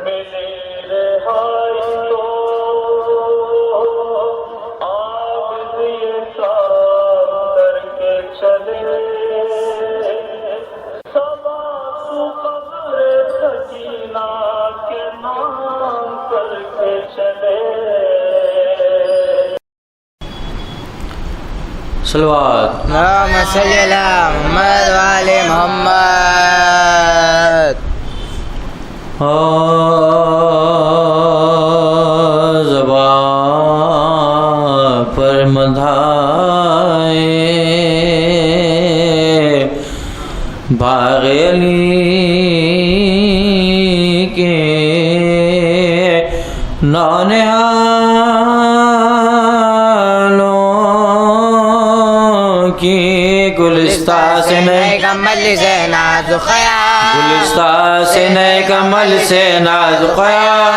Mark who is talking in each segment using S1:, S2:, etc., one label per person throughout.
S1: ملی رہائی تو عابد یہ کام کر کے چلے سبا تو قبر سکینہ کے نام کر کے چلے.
S2: صلوات.
S3: اللهم صل على محمد وآل محمد.
S2: زبان پر مدھائے باغ علی کے نونہالوں کی گلستان سے نئے
S3: کمل سے نازک خیال
S2: گلستان سے نئے کمل سے نازک خیال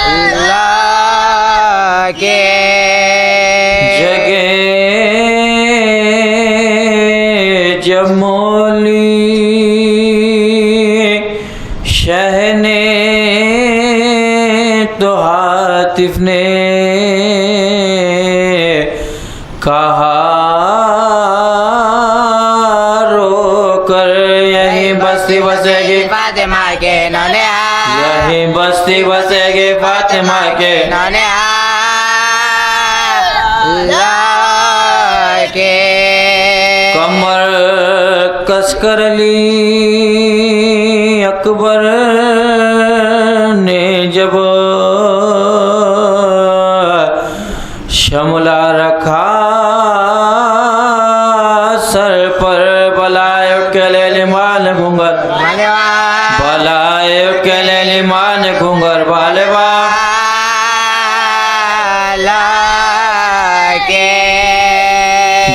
S3: اللہ کے
S2: جگہ جب مولی شہ نے تو عاطف نے کہا رو کر یہی بستی بسے گی
S3: فاطمہ کے نونہال
S2: یہی بستی بسے گی فاطمہ کے
S3: نونہال اللہ کے
S2: کمر کس کر لی اکبر نے جب شملہ رکھا سر پر بلائے کے لے لیمان گھنگر بلائے کے لے لیمان گھنگر بالبا
S3: اللہ کے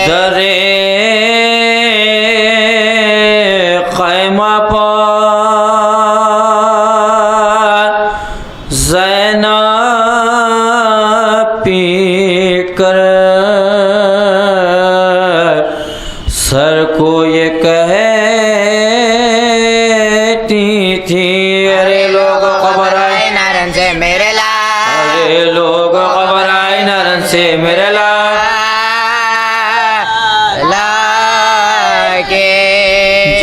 S2: درے خیمہ پر زینب پیٹ کر سر کو یہ کہتی تھی ارے لوگ خبر آئے
S3: نارن سے میرے
S2: ارے لوگ خبر آئے نارن سے میرے
S3: اللہ کے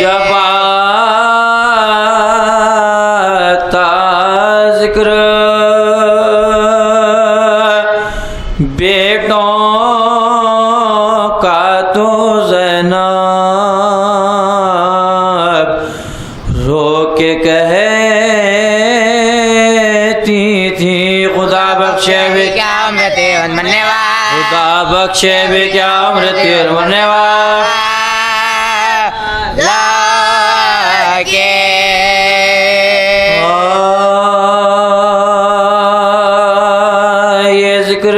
S2: جب آتا ذکر بیٹوں کا تو زینب رو کے کہتی تھی خدا بخشے بھی
S3: کیا امرتے ان مننے
S2: خدا بخشے بھی کیا عمر تیر مرنے والا
S3: اللہ کے
S2: یہ ذکر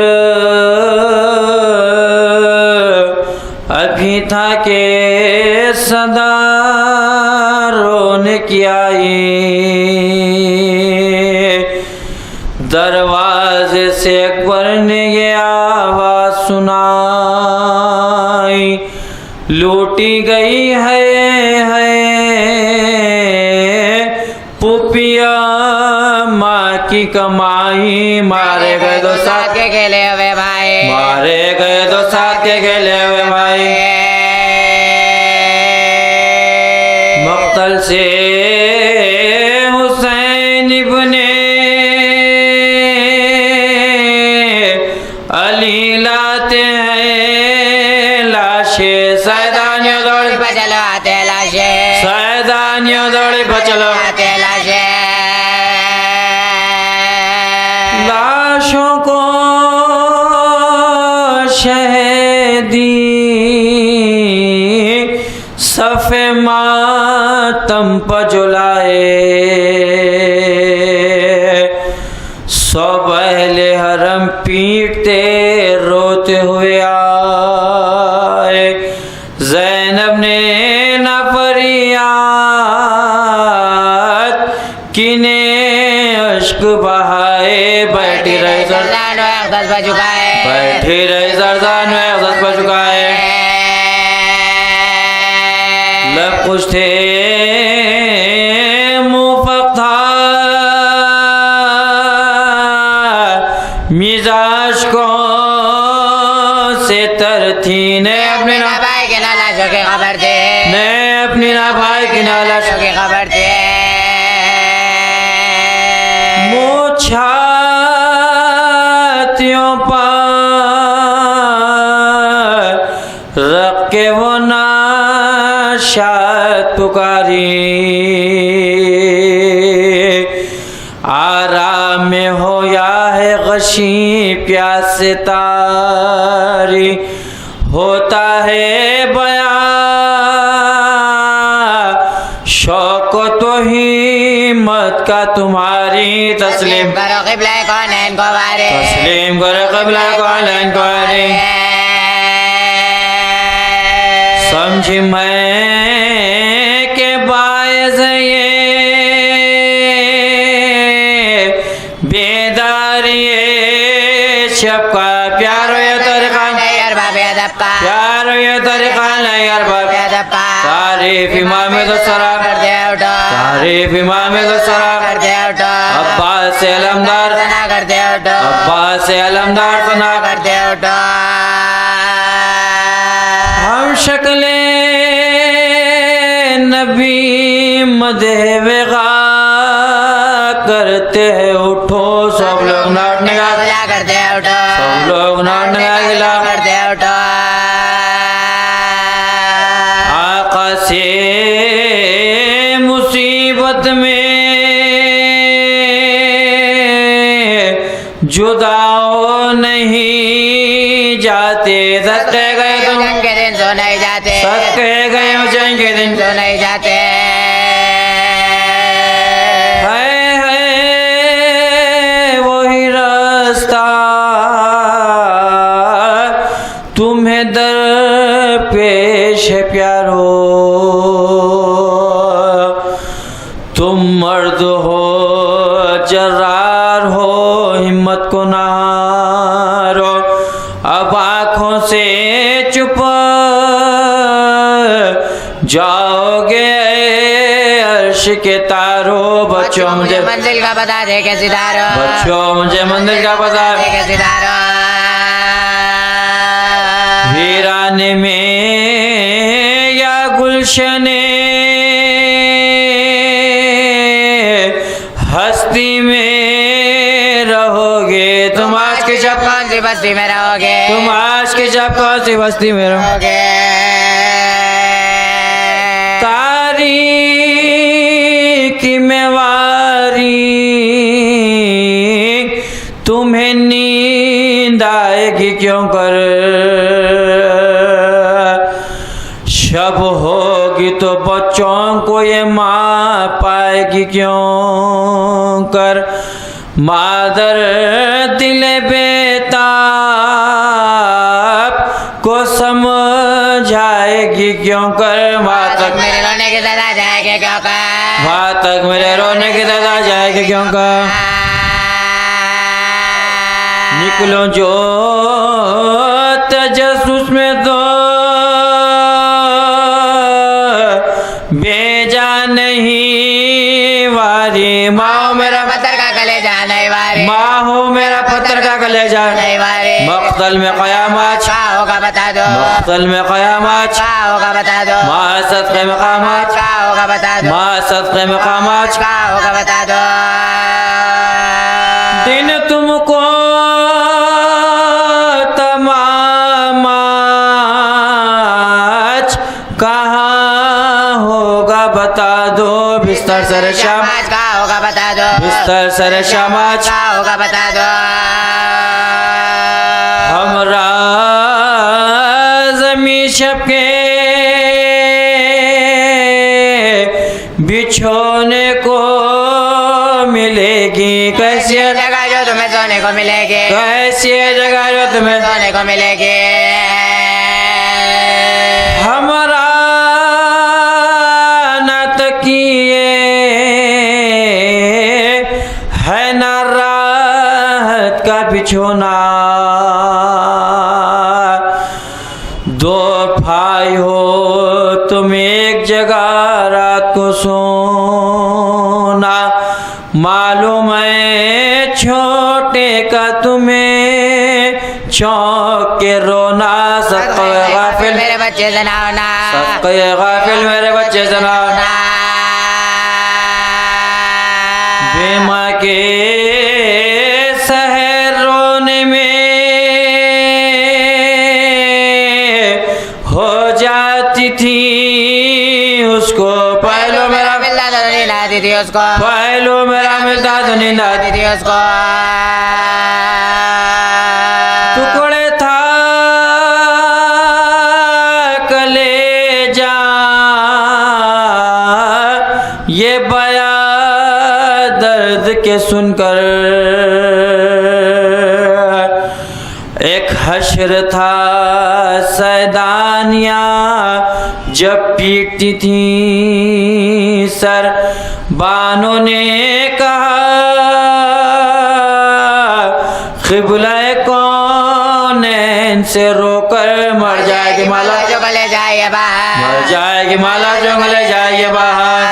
S2: ابھی تھا کہ صدا رونے کی آئی دروازے سے اکبر نے یہ آواز سنائی لوٹی گئی ہے پوپیا ماں کی کمائی مارے گئے دو ساتھ
S3: کے کھیلے ہوئے بھائی
S2: مارے گئے دو ساتھ کے کھیلے ہوئے بھائی مقتل سے حسین ابن علی لاتے ہیں لاشیں سیدانیوں دوڑی
S3: بچلو آتے لاشے
S2: سیدانیوں دوڑی بچلو
S3: آتے لاشے
S2: لاشوں کو شہیدی صف ماتم پجلائے سب اہل حرم پیٹتے روتے ہوئے آئے زینب نے نہ فریاد کنے اشک بہائے بیٹھی رہی
S3: زردان و اقدس بچکائے
S2: بیٹھی رہی زردان و اقدس بچکائے لب خوش تھے منہ فقط اشکوں سے تر تھی نے اپنے
S3: نا بھائی کی نالاشوں کی خبر تھی
S2: نے اپنی نا بھائی کی نالاشوں
S3: کی خبر تھی
S2: چھاتیوں پر رکھ کے وہ ناشاد پکاری آرام میں ہو یا ہے غشی پیاس سے تاری ہوتا ہے بیان شوق و توہمت کا تمہاری تسلیم
S3: کرو قبلہ کونین کو واری
S2: تسلیم کرو قبلہ کونین کو واری سمجھی میں کہ باعث یہ بیداری شب کا پیارو یہ طریقہ پیارو یہ طریقہ نہیں ارباب تعریف امام دوسرا تعریف امام دوسرا عباس علمدار عباس علمدار سنا ہم شکل نبی مدح وغا کرتے ہیں اٹھو سب لوگ ناٹنے کا سب لوگ ناٹنے کا گلا آقا سے مصیبت میں جدا ہو نہیں جاتے صدقے گئے تم
S3: جنگ کے دن سو نہیں جاتے
S2: صدقے گئے جنگ کے دن
S3: سو نہیں جاتے
S2: وہی راستہ تمہیں در پیش ہے پیارو تم مرد ہو جرار ہو ہمت کو نہ ہارو اب آنکھوں سے چپ جاؤ گے عرش کے تارو بچوں مجھے
S3: منزل کا بتا دے کے ستاروں
S2: بچوں مجھے منزل کا پتہ
S3: دے کے ستاروں
S2: ویرانے میں یا گلشن ہستی میں رہو گے تم آج کی جب
S3: کون سی بستی میں رہو گے
S2: تم آج کی جب کون سی بستی میں رہو
S3: گے
S2: تاریکی میں واری تمہیں نیند آئے گی کیوں کر شب ہوگی تو بچوں کو یہ ماں پائے گی کیوں کر مادر دل بیتاب کو سمجھائے گی کیوں کر ماں تک
S3: میرے رونے کی سزا جائے گی کیوں کر
S2: ماں تک میرے رونے کی سزا جائے گی کیوں کر نکلو جو تجسس میں تو بیجا نہیں واری ماں میرا
S3: پتھر کا کلے جانے واری
S2: ماں ہو میرا پتھر کا کلیجہ
S3: نہیں واری
S2: مقتل میں قیامت
S3: کیا ہوگا بتا دو
S2: مقتل میں قیامت
S3: کیا ہوگا بتا دو
S2: ماں صدقے مقامات
S3: کیا ہوگا بتا دو
S2: ماں صدقے مقامات
S3: کیا ہوگا بتا دو
S2: دن تم کو تمام آج کہاں ہوگا بتا دو بستر سر شام
S3: کیا ہوگا بتا دو
S2: بستر سر شام آج
S3: کیا ہوگا بتا دو
S2: ہمراہ زمین شب کے بچھونے کو ملے گی کیسی
S3: جگہ جو تمہیں سونے کو ملے گی
S2: کیسی جگہ جو تمہیں
S3: سونے کو ملے گی
S2: ہمارا نہ تکیے ہے نہ راحت کا بچھونا دو بھائی ہو تم ایک جگہ رات کو سونا معلوم ہے چھوٹے کا تمہیں چونک کے رونا صدقہ غافل
S3: میرے بچے سے نہ ہونا
S2: صدقہ غافل میرے بچے سے نہ ہونا بے ماں کے سحر رونے میں ہو جاتی تھی اس کو پہلو میرا
S3: ملتا تو نیند آتی تھی اس کو
S2: پہلو میرا ملتا تو نیند آتی
S3: تھی اس کو
S2: ٹکڑے تھا کلیجا یہ بیان درد کے سن کر ایک حشر تھا سیدانیاں جب پیٹتی تھی سر بانوں نے کہا قبلہ کونین سے رو کر مر جائے گی مالا
S3: جو لے جائے باہر
S2: مر جائے گی مالا جو لے جائے گی باہر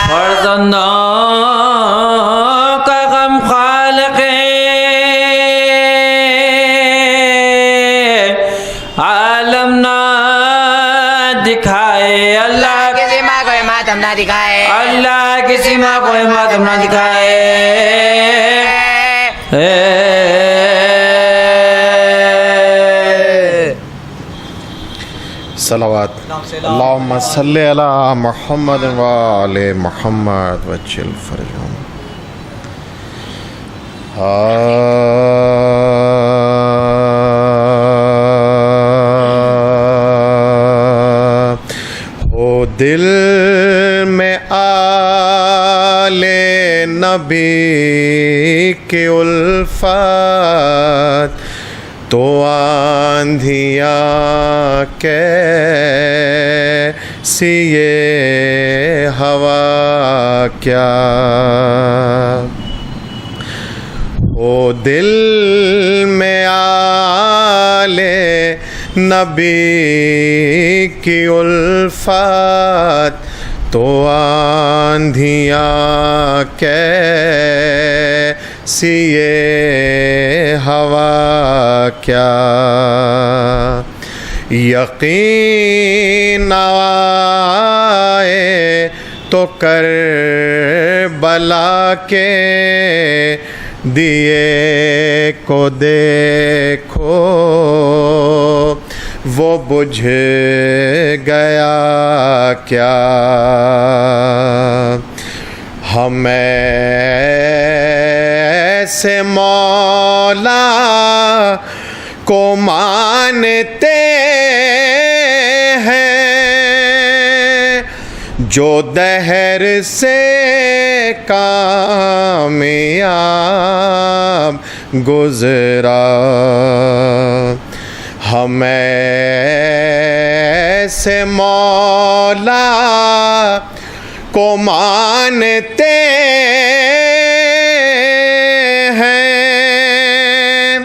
S2: فرزندوں کا غم خالق عالم نہ دکھائے اللہ
S3: کسی ماں کو ماتم نہ دکھائے
S2: اللہ کسی ماں کو ماتم نہ دکھائے
S4: صلوات اللہم صلی علی محمد و آل محمد وجل فرجهم ہو دل میں آل نبی کی الفت تو آندھیاں کیسی یہ ہوا کیا او دل میں آل نبی کی الفت تو آندھیاں کیسی یہ ہوا کیا یقین آئے تو کربلا کے دیے کو دیکھو وہ بجھ گیا کیا ہم ایسے مولا کو مانتے ہیں جو دہر سے کامیاب گزرا ہم ایسے مولا کو مانتے ہیں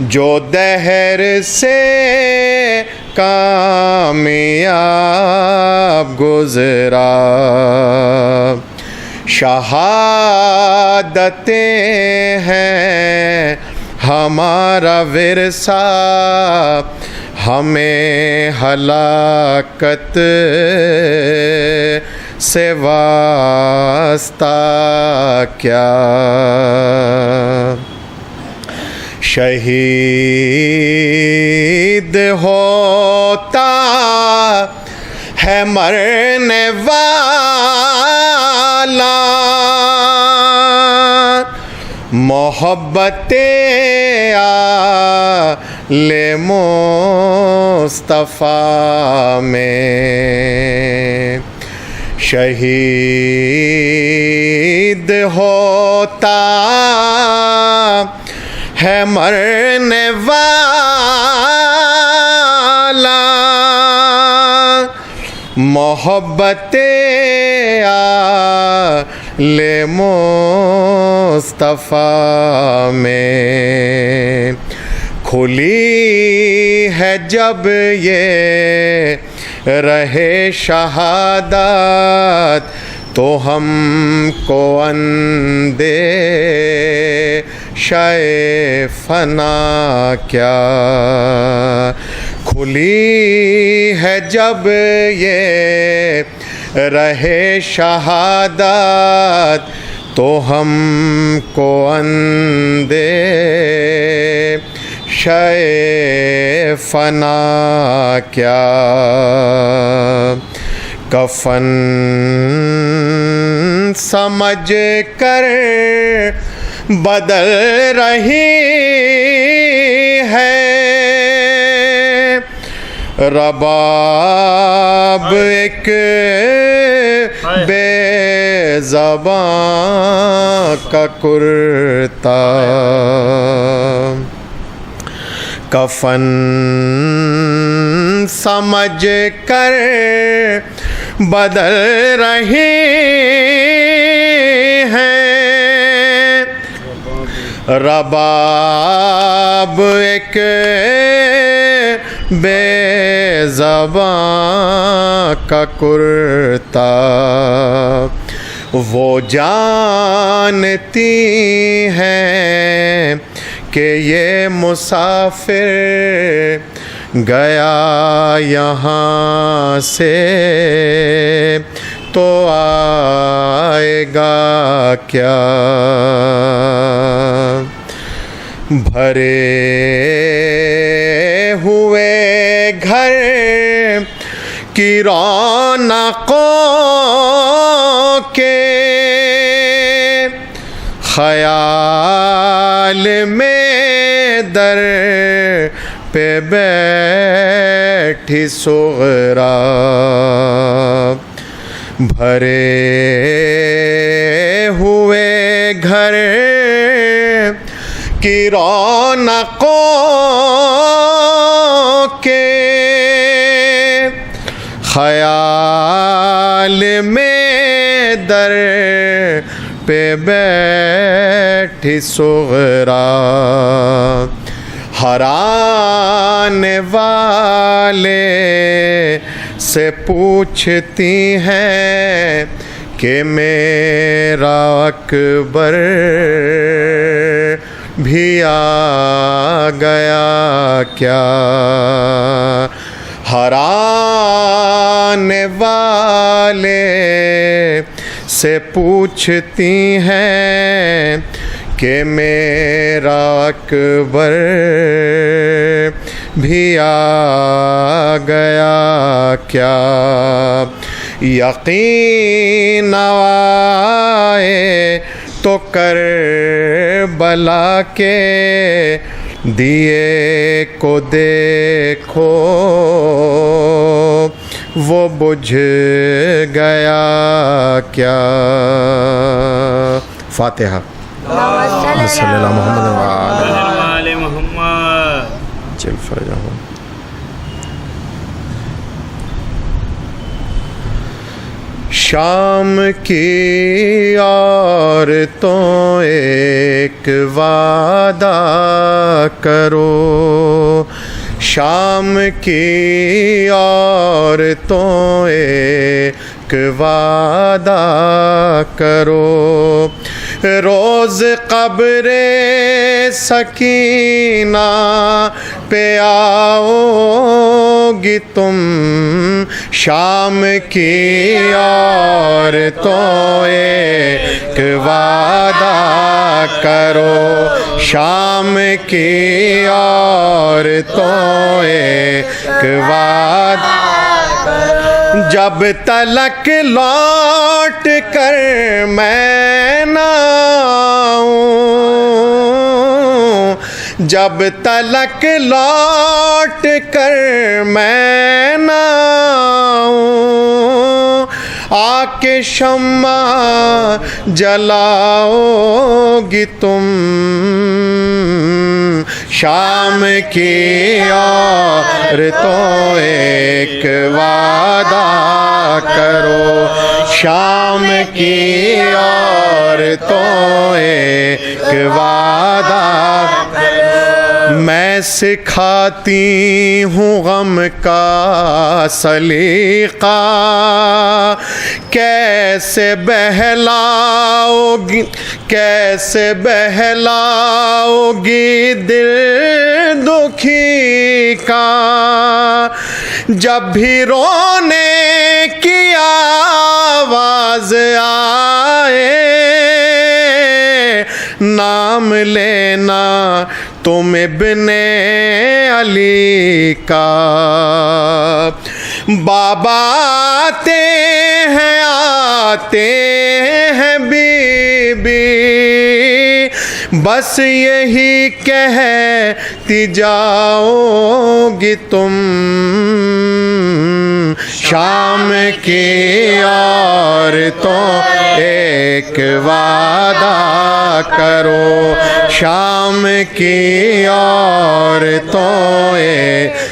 S4: جو دہر سے کامیاب گزرا شہادتیں ہیں ہمارا ورثہ ہمیں ہلاکت سے واسطہ کیا شہید ہوتا ہے مرنے والا محبت آل مصطفیٰ میں شہید ہوتا ہے مرنے والا محبت آل مصطفیٰ میں کھلی ہے جب یہ رہے شہادت تو ہم کو اندیشہ شے فنا کیا کھلی ہے جب یہ رہے شہادت تو ہم کو اندے شے فنا کیا کفن سمجھ کر بدل رہی ہے رباب ایک بے زباں کا کرتا کفن سمجھ کر بدل رہی ہے رباب ایک بے زباں کا کرتا وہ جانتی ہیں کہ یہ مسافر گیا یہاں سے تو آئے گا کیا بھرے ہوئے گھر کی رونقوں کے خیال میں در پہ بیٹھی صغرا بھرے ہوئے گھر کی رونقوں کے خیال میں در پہ بیٹھی صغرا ہر آنے والے سے پوچھتی ہیں کہ میرا اکبر بھی آ گیا کیا ہر آنے والے سے پوچھتی ہیں کہ میرا اکبر بھی آ گیا کیا یقین آئے تو کربلا کے دیے کو دیکھو وہ بجھ گیا کیا فاتحہ صلی اللہ محمد
S5: آل محمد
S4: چل فرجہ ہوں شام کی عورتوں ایک وعدہ کرو شام کی عورتوں ایک وعدہ کرو روز قبر سکینہ پہ آؤ گی تم شام کی عورتوں ایک وعدہ کرو شام کی عورتوں ایک وعدہ جب تلک لوٹ کر میں نہ آؤں جب تلک لوٹ کر میں نہ آؤں آ کے شمع جلاؤ گی تم شام کی عورتوں ایک وعدہ کرو شام کی عورتوں ایک وعدہ میں سکھاتی ہوں غم کا سلیقہ کیسے بہلاؤ گی دل دکھی کا جب بھی رونے کی آواز آئے نام لینا تم ابن علی کا بابا آتے ہیں بی بی بس یہی کہتی جاؤ گی تم شام کی عورتوں ایک وعدہ کرو شام کی عورتوں ایک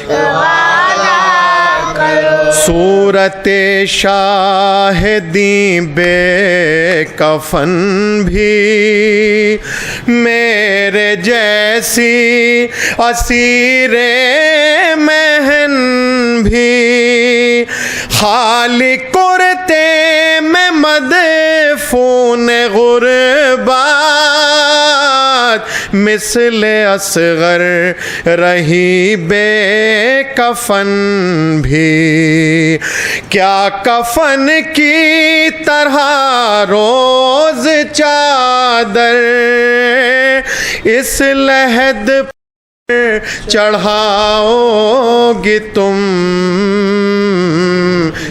S4: صورت شاہدیں بے کفن بھی میرے جیسی اسیر مہن بھی خالی کرتے میں مدفون غربات مثل اصغر رہی بے کفن بھی کیا کفن کی طرح روز چادر اس لحد پر چڑھاؤ گی تم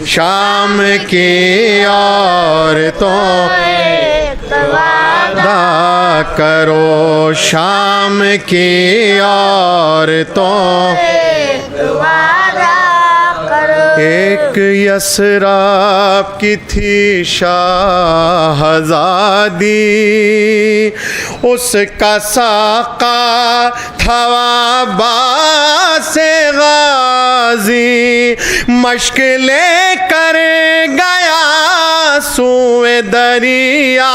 S4: شام کی عورتوں وعدہ کرو شام کی عورتوں ایک یسراب کی تھی شاہزادی اس کا ساقہ تھا عباس غازی مشق لے کر گیا سوئے دریا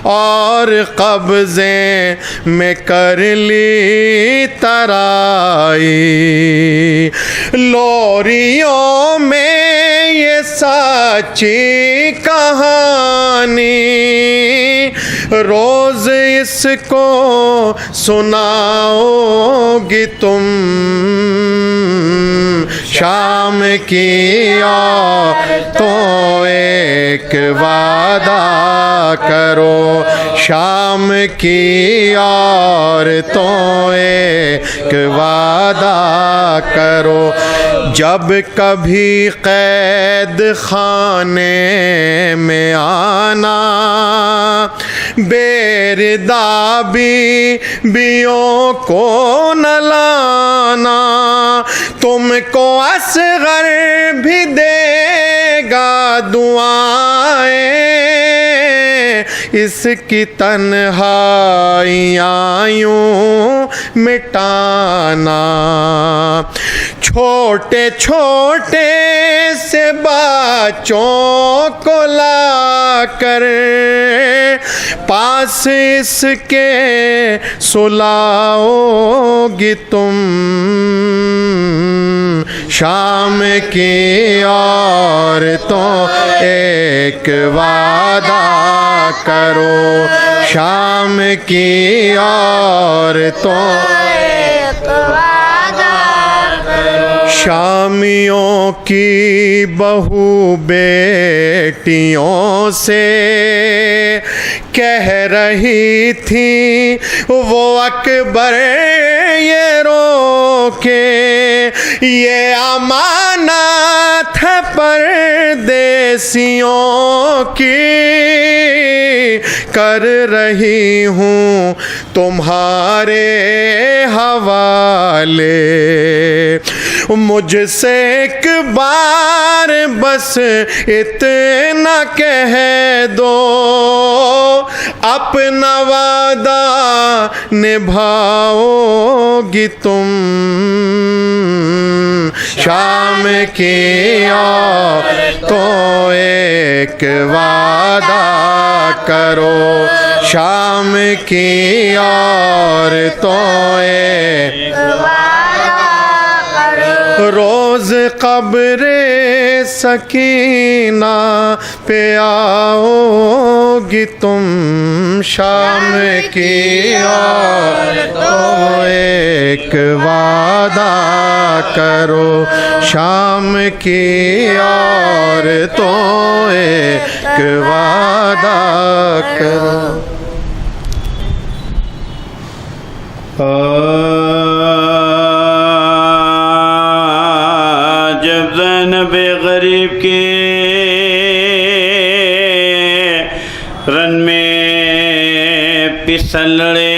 S4: اور قبضے میں کر لی ترائی لوریوں میں یہ سچی کہانی روز اس کو سناؤ گی تم شام کی عورتوں ایک وعدہ کرو شام کی عورتوں ایک وعدہ کرو جب کبھی قید خانے میں آنا بیردابی بیوں کو نہ لانا تم کو اصغر بھی دے گا دعائیں اس کی تنہائیاں یوں مٹانا چھوٹے چھوٹے سے بچوں کو لا کر پاس اس کے سلاؤ گی تم شام کی عورتوں ایک وعدہ کرو شام کی عورتوں شامیوں کی بہو بیٹیوں سے کہہ رہی تھی وہ اکبر یہ رو کے یہ امانت ہے پردیسیوں کی کر رہی ہوں تمہارے حوالے مجھ سے ایک بار بس اتنا کہہ دو اپنا وعدہ نبھاؤ گی تم شام کی عورتوں ایک وعدہ کرو شام کی عورتوں روز قبر سکینہ پہ آؤ گی تم شام کی عورتوں ایک وعدہ کرو شام کی عورتوں ایک وعدہ کرو
S5: جب زینب غریب کے رن میں پسل لڑے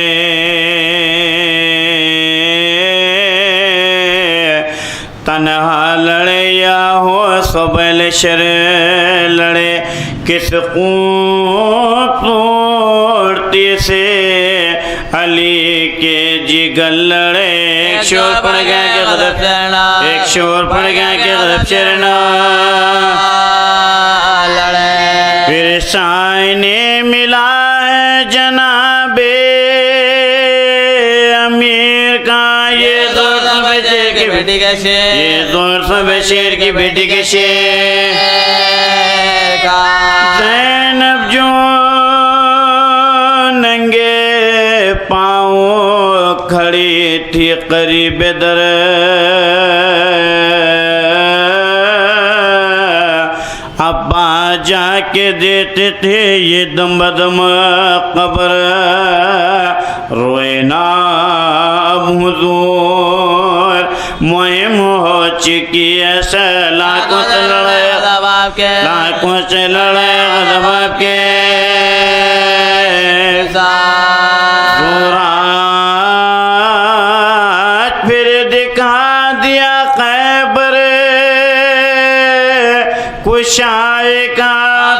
S5: تنہا لڑے یا ہو سبل شر لڑے کس خوبصورتی سے علی کے جگر لڑے ایک شور پڑ گیا کہ غضب چرنا ایک شور پڑ گیا کہ غضب چرنا پھر سائے نے ملا ہے جناب امیر کا یہ زور سب شیر کی بیٹی کا شیر یہ زور سب شیر کی بیٹی کے شیر زینب جو ننگے پاؤں کھڑی تھی قریب در ابا جا کے دیتے تھے یہ دم بدم قبر روئے نا اب حضور مہم ہو چکی ایسا لاکھوں سے لڑے لاکھوں سے لڑے غضب آپ کے سورات پھر دکھا دیا خیبر کشائے کا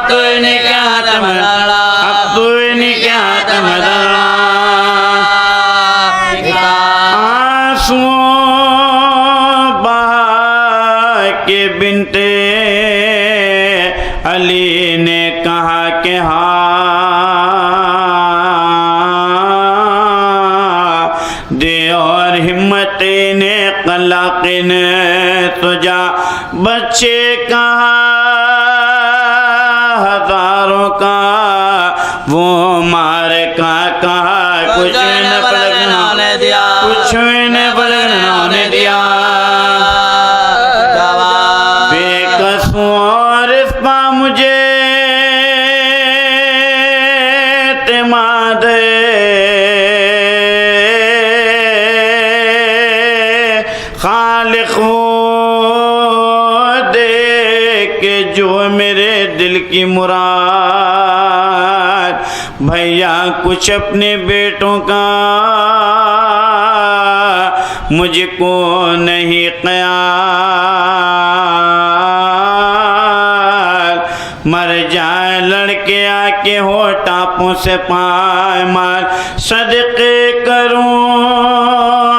S5: تو نے کیا تمہارا اب تو نے کیا تمہارا آنسوں بہا کے بنتے علی نے کہا کہ ہاں دے اور ہمت نے قلق نے تجا بچے کہا ہزاروں کا وہ مار کا کہا کچھ نے پلگنا نے دیا کچھ نے پلگنا نے دیا بے قصور پا مجھے اعتماد خالق دے کہ جو میرے دل کی مراد بھیا کچھ اپنے بیٹوں کا مجھ کو نہیں خیال مر جائے لڑکے آ کے ہو ٹاپوں سے پائے مار صدقے کروں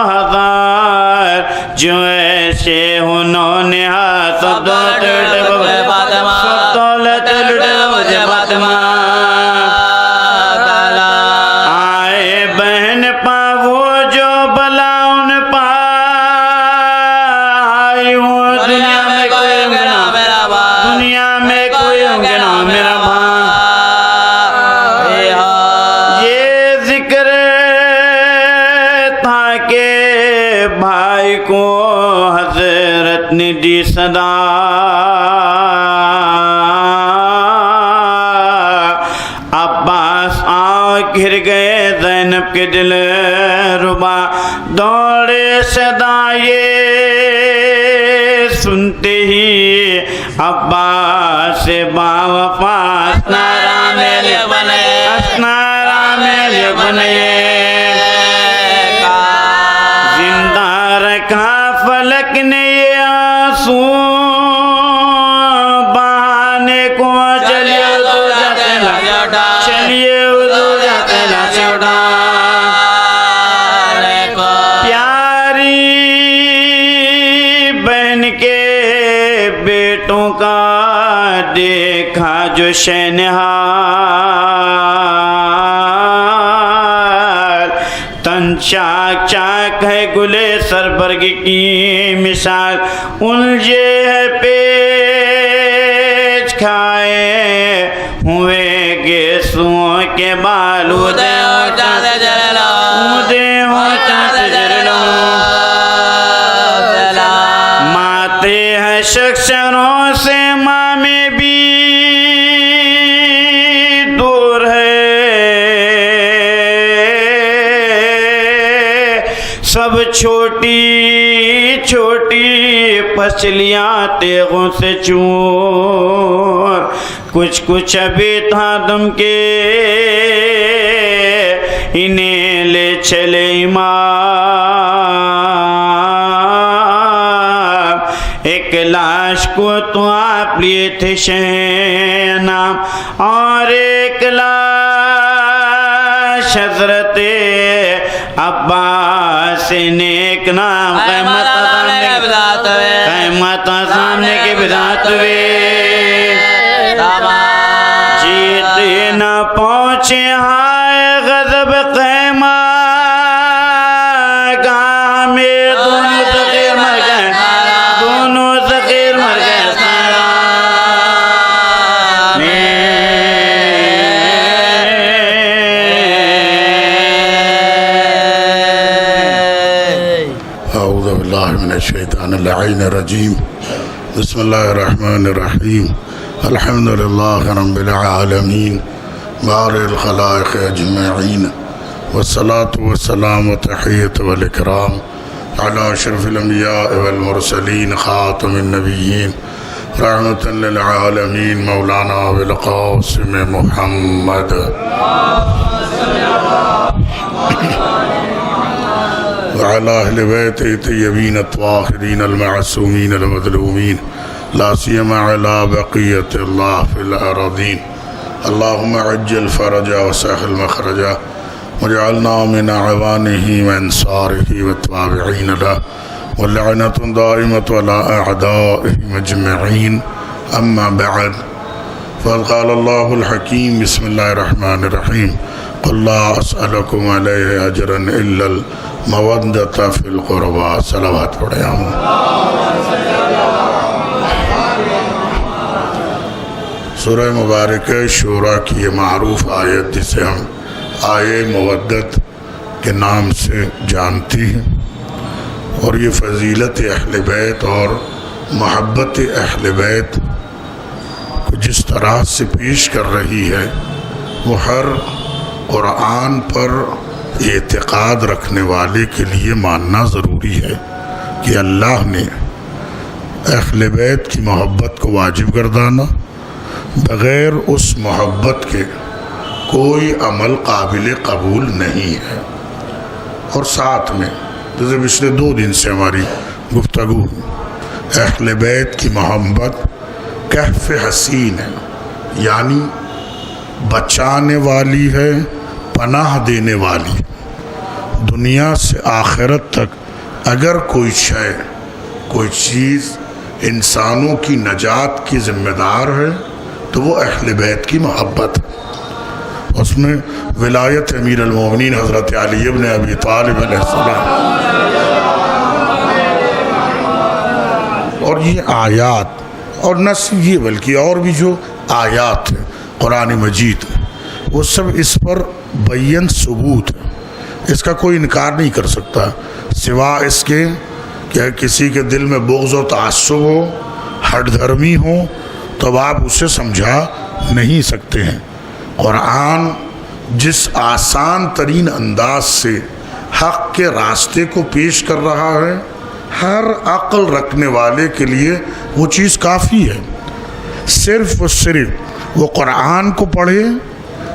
S5: ہزار جو ایسے انہوں نے ہاتھ دولت لٹے مجھے فاطمہ آئے بہن پا وہ جو بلا ان پائی ہوں دنیا میں کوئی انگنا میرا بھائی دنیا میں کوئی انگنا میرا بھائی یہ ذکر تھا کہ بھائی کو حضرت نے دی صدا عباس آؤ گھر گئے زینب کے دل ربا دوڑے صدا یہ سنتے ہی عباس سے باوفا اسنارا میرے بنے اسنارا میرے بنے زندہ رکھا فلک نے یہ آنسو بہانے کو چلیے حضور جاتے لا چلیے حضور جاتے لا چوڑا پیاری بہن کے بیٹوں کا دیکھا جو شہنہار چاک چاک ہے گلے سربرگ کی مثال الجھے ہے پیچ کھائے ہوئے گیسوں کے بال اودے ہوتا سے جلالہ اودے ہوتا سے جلالہ ماتے ہیں شخصروں سے ماں میں بھی دور ہے سب چھوٹی چھوٹی پسلیاں تیغوں سے چور کچھ ابھی تھا دم کے انہیں لے چلے امام ایک لاش کو تو آپ لیے تھے شہنام اور ایک لاش حضرت عباس نیک نام قیمت سامنے کی بدات ہوئے جیتے نہ پہنچے ہائے غضب قیمہ گاہ میں دونوں ذخیر مر گئے دونوں ذخیر مر گئے
S6: اعوذ باللہ من الشیطان اللعین الرجیم بسم اللہ الرحمن الرحیم الحمد للہ رب العالمین بارئ الخلائق اجمعین والصلاة والسلام وتحیت والاکرام علی اشرف الانبیاء والمرسلین خاتم النبیین رحمت للعالمین مولانا بالقاسم محمد وعلى أهل بيته الطيبين الطاهرين المعصومين المظلومين لا سيما على بقية الله في الأراضين اللهم عجل فرجا وسهل مخرجا واجعلنا من أعوانه وأنصاره والتابعين له واللعنة دائمة على أعدائهم أجمعين أما بعد فقد قال الله الحكيم بسم الله الرحمن الرحيم قل لا أسألكم عليه أجرا إلا المودة في القربى صلوات پڑھیں ہم سورہ مبارکہ شورا کی یہ معروف آیت جسے ہم آیے مودت کے نام سے جانتی ہیں اور یہ فضیلت اہل بیت اور محبت اہل بیت کو جس طرح سے پیش کر رہی ہے وہ ہر قرآن پر اعتقاد رکھنے والے کے لیے ماننا ضروری ہے کہ اللہ نے اہل بیت کی محبت کو واجب گردانا بغیر اس محبت کے کوئی عمل قابل قبول نہیں ہے اور ساتھ میں جیسے پچھلے 2 دن سے ہماری گفتگو اہل بیت کی محبت کہف حسین ہے یعنی بچانے والی ہے پناہ دینے والی دنیا سے آخرت تک اگر کوئی شے کوئی چیز انسانوں کی نجات کی ذمہ دار ہے تو وہ اہل بیت کی محبت ہے اس میں ولایت امیر المومنین حضرت علی بن ابی طالب علیہ السلام اور یہ آیات اور نہ صرف یہ بلکہ اور بھی جو آیات ہیں قرآن مجید وہ سب اس پر بین ثبوت ہے اس کا کوئی انکار نہیں کر سکتا سوا اس کے کہ کسی کے دل میں بغض و تعصب ہو ہٹ دھرمی ہو تو اب آپ اسے سمجھا نہیں سکتے ہیں قرآن جس آسان ترین انداز سے حق کے راستے کو پیش کر رہا ہے ہر عقل رکھنے والے کے لیے وہ چیز کافی ہے صرف و صرف وہ قرآن کو پڑھے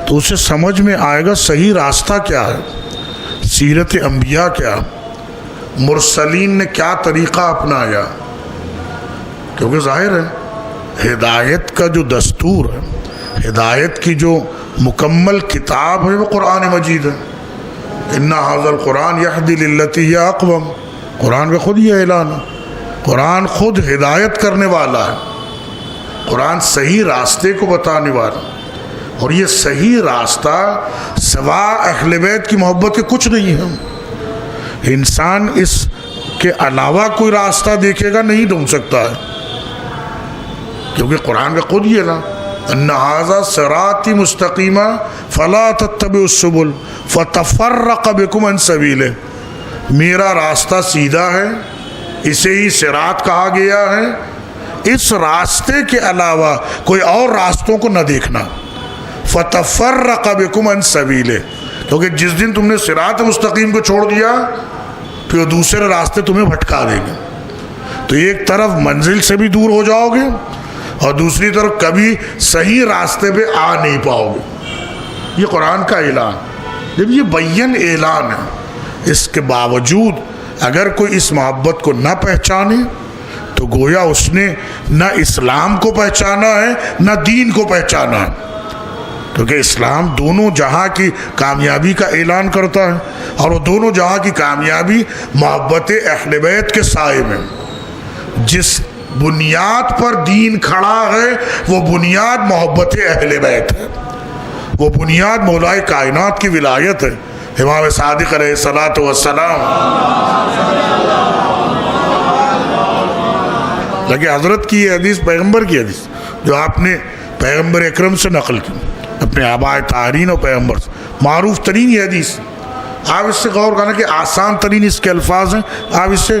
S6: تو اسے سمجھ میں آئے گا صحیح راستہ کیا ہے سیرت انبیاء کیا مرسلین نے کیا طریقہ اپنایا کیونکہ ظاہر ہے ہدایت کا جو دستور ہے ہدایت کی جو مکمل کتاب ہے وہ قرآن مجید ہے اِنَّ هَذَا الْقُرْآنَ يَهْدِي لِلَّتِي هِيَ أَقْوَمُ قرآن کا خود یہ اعلان ہے قرآن خود ہدایت کرنے والا ہے قرآن صحیح راستے کو بتانے والا اور یہ صحیح راستہ سوا اہل بیت کی محبت کے کچھ نہیں ہے انسان اس کے علاوہ کوئی راستہ دیکھے گا نہیں ڈھونڈ سکتا ہے، کیونکہ قرآن کا خود یہ نا ان ھذا صراطی مستقیما فلا تتبعوا السبل فتفرق بکم عن سبیلہ، میرا راستہ سیدھا ہے، اسے ہی صراط کہا گیا ہے، اس راستے کے علاوہ کوئی اور راستوں کو نہ دیکھنا، فتفرق بکم عن سبیلہ، کیونکہ جس دن تم نے صراط مستقیم کو چھوڑ دیا پھر دوسرے راستے تمہیں بھٹکا دیں گے، تو ایک طرف منزل سے بھی دور ہو جاؤ گے اور دوسری طرف کبھی صحیح راستے پہ آ نہیں پاؤ گے۔ یہ قرآن کا اعلان، جب یہ بین اعلان ہے، اس کے باوجود اگر کوئی اس محبت کو نہ پہچانے تو گویا اس نے نہ اسلام کو پہچانا ہے نہ دین کو پہچانا ہے، کیونکہ اسلام دونوں جہاں کی کامیابی کا اعلان کرتا ہے اور وہ دونوں جہاں کی کامیابی محبت اہل بیت کے سائے میں۔ جس بنیاد پر دین کھڑا ہے وہ بنیاد محبت اہل بیت ہے، وہ بنیاد مولائے کائنات کی ولایت ہے، امام صادق علیہ الصلوۃ والسلام۔ لیکن حضرت کی یہ حدیث پیغمبر کی حدیث جو آپ نے پیغمبر اکرم سے نقل کی، اپنے آباء طاہرین اور پیغمبر سے، معروف ترین یہ حدیث، آپ اس سے غور کرنا کہ آسان ترین اس کے الفاظ ہیں، آپ اس سے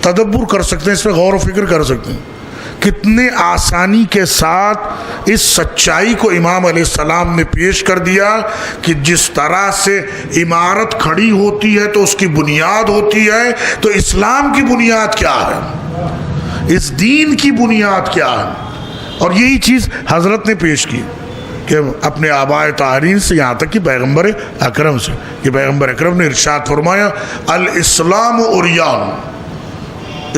S6: تدبر کر سکتے ہیں، اس پہ غور و فکر کر سکتے ہیں، کتنے آسانی کے ساتھ اس سچائی کو امام علیہ السلام نے پیش کر دیا کہ جس طرح سے عمارت کھڑی ہوتی ہے تو اس کی بنیاد ہوتی ہے، تو اسلام کی بنیاد کیا ہے، اس دین کی بنیاد کیا ہے، اور یہی چیز حضرت نے پیش کی کہ اپنے آباء طاہرین سے یہاں تک کہ پیغمبر اکرم سے، کہ پیغمبر اکرم نے ارشاد فرمایا الاسلام عریان،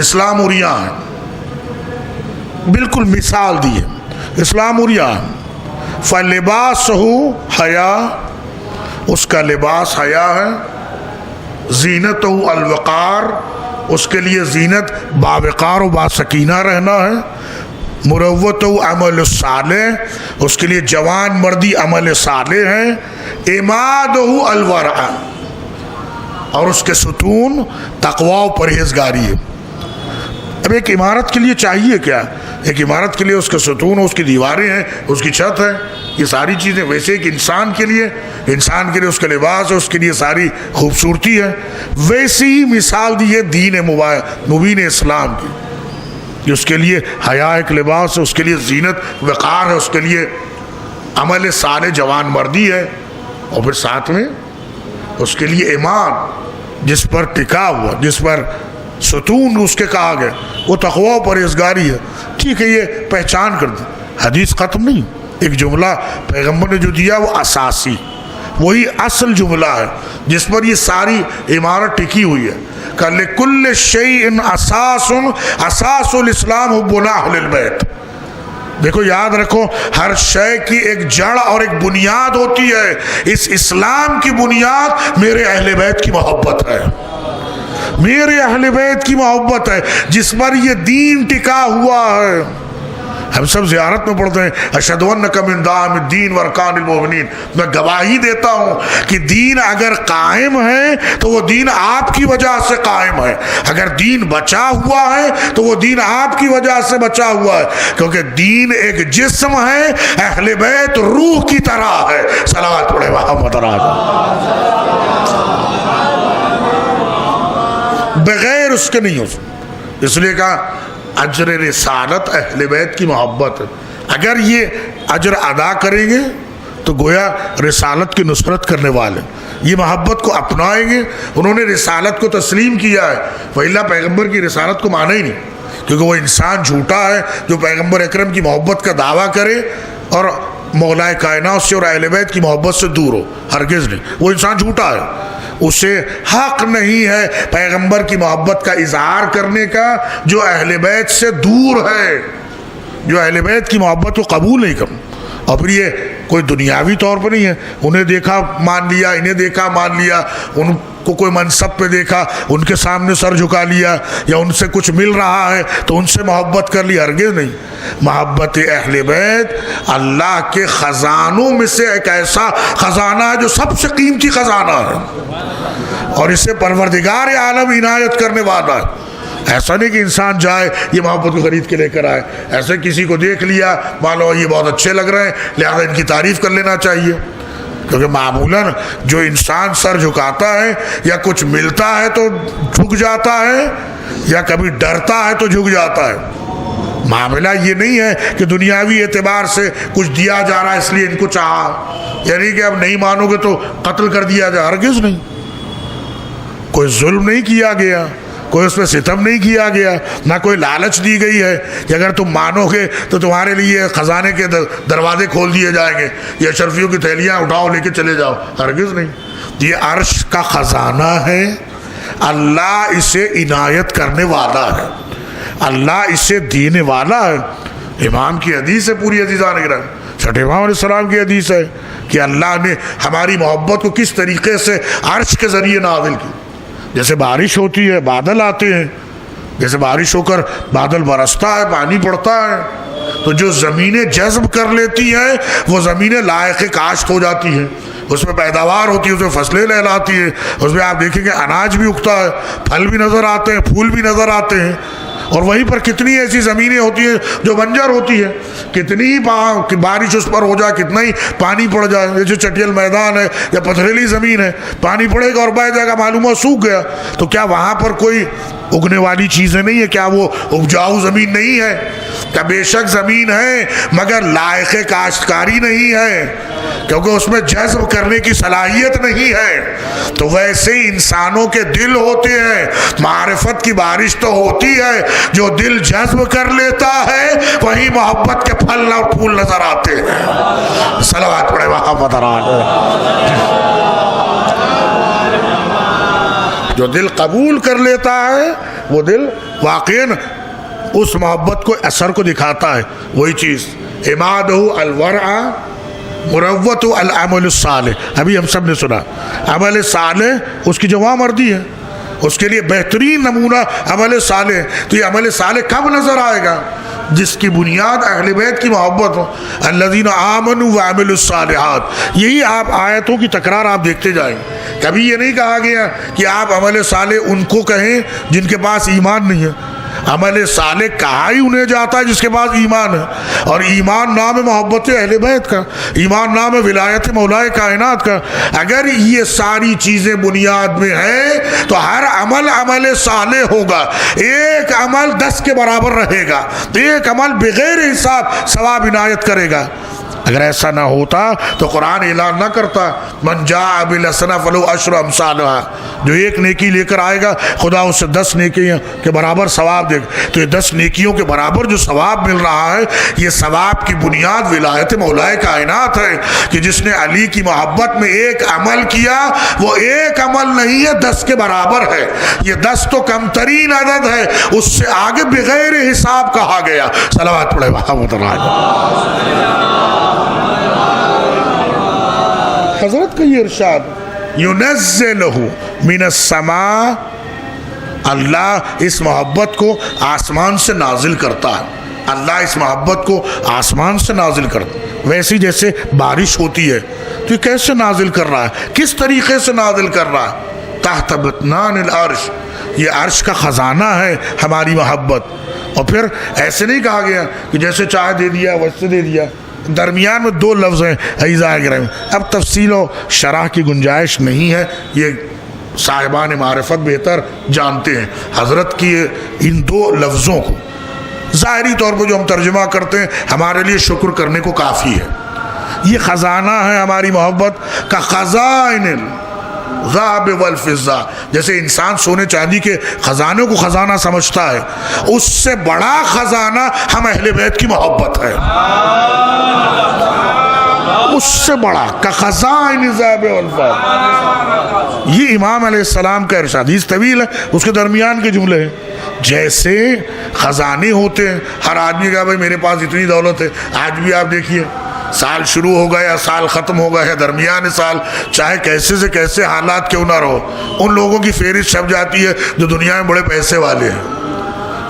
S6: اسلام عریان ہے، بالکل مثال دی ہے، اسلام عریان، فلباسہ حیا، اس کا لباس حیا ہے، زینتہ الوقار، اس کے لیے زینت باوقار و باسکینہ رہنا ہے، مروت عمل صالح، اس کے لیے جوان مردی عمل صالح ہے، عمادہ الورع، اور اس کے ستون تقوی و پرہیزگاری ہے۔ اب ایک عمارت کے لیے چاہیے کیا؟ ایک عمارت کے لیے اس کے ستون، اس کی دیواریں ہیں، اس کی چھت ہے، یہ ساری چیزیں۔ ویسے ایک انسان کے لیے اس کا لباس ہے، اس کے لیے ساری خوبصورتی ہے، ویسی ہی مثال دی ہے دین مبین اسلام کی، کہ اس کے لیے حیا ایک لباس ہے، اس کے لیے زینت وقار ہے، اس کے لیے عمل صالح جوان مردی ہے، اور پھر ساتھ میں اس کے لیے ایمان جس پر ٹکا ہوا، جس پر ستون اس کے کہا گیا، وہ تقوی و پرہیزگاری ہے۔ ٹھیک ہے، یہ پہچان کر دی، حدیث ختم نہیں، ایک جملہ پیغمبر نے جو دیا وہ اساسی، وہی اصل جملہ ہے جس پر یہ ساری عمارت ٹکی ہوئی ہے کہ لِكُلِّ شَيْءٍ اساس الاسلام حُبُّنَا اہل البیت۔ دیکھو یاد رکھو، ہر شے کی ایک جڑ اور ایک بنیاد ہوتی ہے، اس اسلام کی بنیاد میرے اہل بیت کی محبت ہے، میرے اہل بیت کی محبت ہے، جس پر یہ دین ٹکا ہوا ہے۔ ہم سب زیارت میں پڑھتے ہیں اشہد انک من دعائم الدین وارکان المؤمنین، میں گواہی دیتا ہوں کہ دین اگر قائم ہے تو وہ دین آپ کی وجہ سے قائم ہے، اگر دین بچا ہوا ہے تو وہ دین آپ کی وجہ سے بچا ہوا ہے، کیونکہ دین ایک جسم ہے، اہل بیت روح کی طرح ہے۔ صلوات پڑھے محمد بغیر اس کے نہیں ہو سکتا، اس لیے کہا اجر رسالت اہل بیت کی محبت ہے، اگر یہ اجر ادا کریں گے تو گویا رسالت کی نصرت کرنے والے یہ محبت کو اپنائیں گے، انہوں نے رسالت کو تسلیم کیا ہے، وإلا پیغمبر کی رسالت کو مانا ہی نہیں، کیونکہ وہ انسان جھوٹا ہے جو پیغمبر اکرم کی محبت کا دعویٰ کرے اور مولا کائنات سے اور اہل بیت کی محبت سے دور ہو، ہرگز نہیں، وہ انسان جھوٹا ہے، اسے حق نہیں ہے پیغمبر کی محبت کا اظہار کرنے کا جو اہل بیت سے دور ہے، جو اہل بیت کی محبت کو قبول نہیں کرنا۔ اور پھر یہ کوئی دنیاوی طور پر نہیں ہے، انہیں دیکھا مان لیا، انہیں دیکھا مان لیا، ان کو کوئی منصب پہ دیکھا ان کے سامنے سر جھکا لیا، یا ان سے کچھ مل رہا ہے تو ان سے محبت کر لی، ہرگز نہیں۔ محبت اہل بیت اللہ کے خزانوں میں سے ایک ایسا خزانہ ہے جو سب سے قیمتی خزانہ ہے، اور اسے پروردگار عالم عنایت کرنے والا ہے۔ ایسا نہیں کہ انسان جائے یہ محبت کو خرید کے لے کر آئے، ایسے کسی کو دیکھ لیا معلوم یہ بہت اچھے لگ رہے ہیں لہذا ان کی تعریف کر لینا چاہیے، کیونکہ معمولاً جو انسان سر جھکاتا ہے یا کچھ ملتا ہے تو جھک جاتا ہے یا کبھی ڈرتا ہے تو جھک جاتا ہے۔ معاملہ یہ نہیں ہے کہ دنیاوی اعتبار سے کچھ دیا جا رہا ہے اس لیے ان کو چاہا، یعنی کہ اب نہیں مانو گے تو قتل کر دیا جائے، ہرگز نہیں۔ کوئی ظلم نہیں کیا گیا، کوئی اس میں ستم نہیں کیا گیا، نہ کوئی لالچ دی گئی ہے کہ اگر تم مانو گے تو تمہارے لیے خزانے کے دروازے کھول دیے جائیں گے یا اشرفیوں کی تھیلیاں اٹھاؤ لے کے چلے جاؤ، ہرگز نہیں۔ یہ عرش کا خزانہ ہے، اللہ اسے عنایت کرنے والا ہے، اللہ اسے دینے والا ہے۔ امام کی حدیث ہے پوری عزیزان کرام، چھٹے امام علیہ السلام کی حدیث ہے کہ اللہ نے ہماری محبت کو کس طریقے سے عرش کے ذریعے نازل کی۔ جیسے بارش ہوتی ہے، بادل آتے ہیں، جیسے بارش ہو کر بادل برستا ہے، پانی پڑتا ہے، تو جو زمینیں جذب کر لیتی ہیں وہ زمینیں لائق کاشت ہو جاتی ہیں، اس میں پیداوار ہوتی ہے، اس میں فصلیں لہلاتی ہیں، اس میں آپ دیکھیں گے اناج بھی اگتا ہے، پھل بھی نظر آتے ہیں، پھول بھی نظر آتے ہیں۔ اور وہیں پر کتنی ایسی زمینیں ہوتی ہیں جو بنجر ہوتی ہے، کتنی ہی بارش اس پر ہو جائے، کتنا ہی پانی پڑ جائے، یہ جو چٹیل میدان ہے یا پتھریلی زمین ہے، پانی پڑے گا اور بہہ جائے گا، معلوم ہو سوکھ گیا، تو کیا وہاں پر کوئی اگنے والی چیزیں نہیں ہے؟ کیا وہ اپجاؤ زمین نہیں ہے؟ کیا بے شک زمین ہے مگر لائق کاشتکاری نہیں ہے، کیونکہ اس میں جذب کرنے کی صلاحیت نہیں ہے۔ تو ویسے ہی انسانوں کے دل ہوتے ہیں، معرفت کی بارش تو ہوتی ہے، جو دل جذب کر لیتا ہے وہی محبت کے پھل اور پھول نظر آتے ہیں۔ صلوات پڑھے محمد جو دل قبول کر لیتا ہے وہ دل واقعاً اس محبت کو اثر کو دکھاتا ہے۔ وہی چیز عمادہ الورع مروت العمل الصالح، ابھی ہم سب نے سنا عمل صالح اس کی جواب مردی ہے، اس کے لیے بہترین نمونہ عمل صالح۔ تو یہ عمل صالح کب نظر آئے گا؟ جس کی بنیاد اہل بیت کی محبت ہو، الذین آمنوا وعملوا الصالحات۔ یہی آپ آیتوں کی تکرار آپ دیکھتے جائیں، کبھی یہ نہیں کہا گیا کہ آپ عمل صالح ان کو کہیں جن کے پاس ایمان نہیں ہے، عمل صالح کہا ہی انہیں جاتا ہے جس کے پاس ایمان ہے، اور ایمان نام ہے محبت اہل بیت کا، ایمان نام ہے ولایت مولا کائنات کا۔ اگر یہ ساری چیزیں بنیاد میں ہیں تو ہر عمل عمل صالح ہوگا، ایک عمل 10 کے برابر رہے گا، ایک عمل بغیر حساب ثواب عنایت کرے گا۔ اگر ایسا نہ ہوتا تو قرآن اعلان نہ کرتا من جاء بالحسنہ فلہ عشر امثالھا، جو ایک نیکی لے کر آئے گا خدا اسے 10 نیکیاں کے برابر ثواب دے گا۔ تو یہ 10 نیکیوں کے برابر جو ثواب مل رہا ہے، یہ ثواب کی بنیاد ولایت مولا کائنات ہے، کہ جس نے علی کی محبت میں ایک عمل کیا وہ ایک عمل نہیں ہے، 10 کے برابر ہے۔ یہ 10 تو کم ترین عدد ہے، اس سے آگے بغیر حساب کہا گیا۔ صلوات پڑھے محمد حضرت کا یہ ارشاد ینزلہ من السماء، اللہ اس محبت کو آسمان سے نازل کرتا ہے، اللہ اس محبت کو آسمان سے نازل کرتا ہے۔ ویسی جیسے بارش ہوتی ہے تو یہ کیسے نازل کر رہا ہے، کس طریقے سے نازل کر رہا ہے؟ تحت بطنان العرش، یہ عرش کا خزانہ ہے ہماری محبت۔ اور پھر ایسے نہیں کہا گیا کہ جیسے چاہے دے دیا ویسے دے دیا، درمیان میں 2 لفظ ہیں اعزائے گرامی، اب تفصیل و شرح کی گنجائش نہیں ہے، یہ صاحبان معرفت بہتر جانتے ہیں۔ حضرت کی ان 2 لفظوں کو ظاہری طور پر جو ہم ترجمہ کرتے ہیں ہمارے لیے شکر کرنے کو کافی ہے۔ یہ خزانہ ہے ہماری محبت کا، خزائن الذهب والفضہ، جیسے انسان سونے چاندی کے خزانوں کو خزانہ سمجھتا ہے، اس سے بڑا خزانہ ہم اہل بیت کی محبت ہے، اس سے بڑا کا خزائن الذهب والفضہ۔ یہ امام علیہ السلام کا ارشاد، حدیث طویل ہے، اس کے درمیان کے جملے ہیں۔ جیسے خزانے ہوتے ہیں، ہر آدمی کا بھائی میرے پاس اتنی دولت ہے، آج بھی آپ دیکھیے سال شروع ہوگا یا سال ختم ہوگا یا درمیان سال، چاہے کیسے سے کیسے حالات کیوں نہ رہو، ان لوگوں کی فہرست چھپ جاتی ہے جو دنیا میں بڑے پیسے والے ہیں،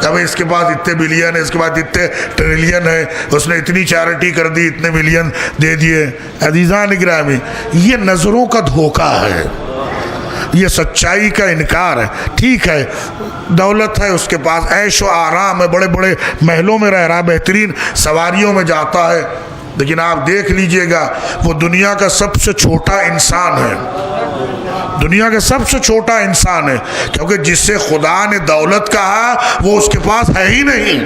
S6: کہ بھائی اس کے پاس اتنے بلین ہے، اس کے پاس اتنے ٹریلین ہے، اس نے اتنی چیریٹی کر دی، اتنے ملین دے دیے۔ عزیزان گرامی، یہ نظروں کا دھوکہ ہے۔ یہ سچائی کا انکار ہے۔ ٹھیک ہے دولت ہے اس کے پاس، عیش و آرام ہے، بڑے بڑے محلوں میں رہ رہا، بہترین سواریوں میں جاتا ہے، لیکن آپ دیکھ لیجئے گا وہ دنیا کا سب سے چھوٹا انسان ہے، دنیا کا سب سے چھوٹا انسان ہے، کیونکہ جس سے خدا نے دولت کہا وہ اس کے پاس ہے ہی نہیں۔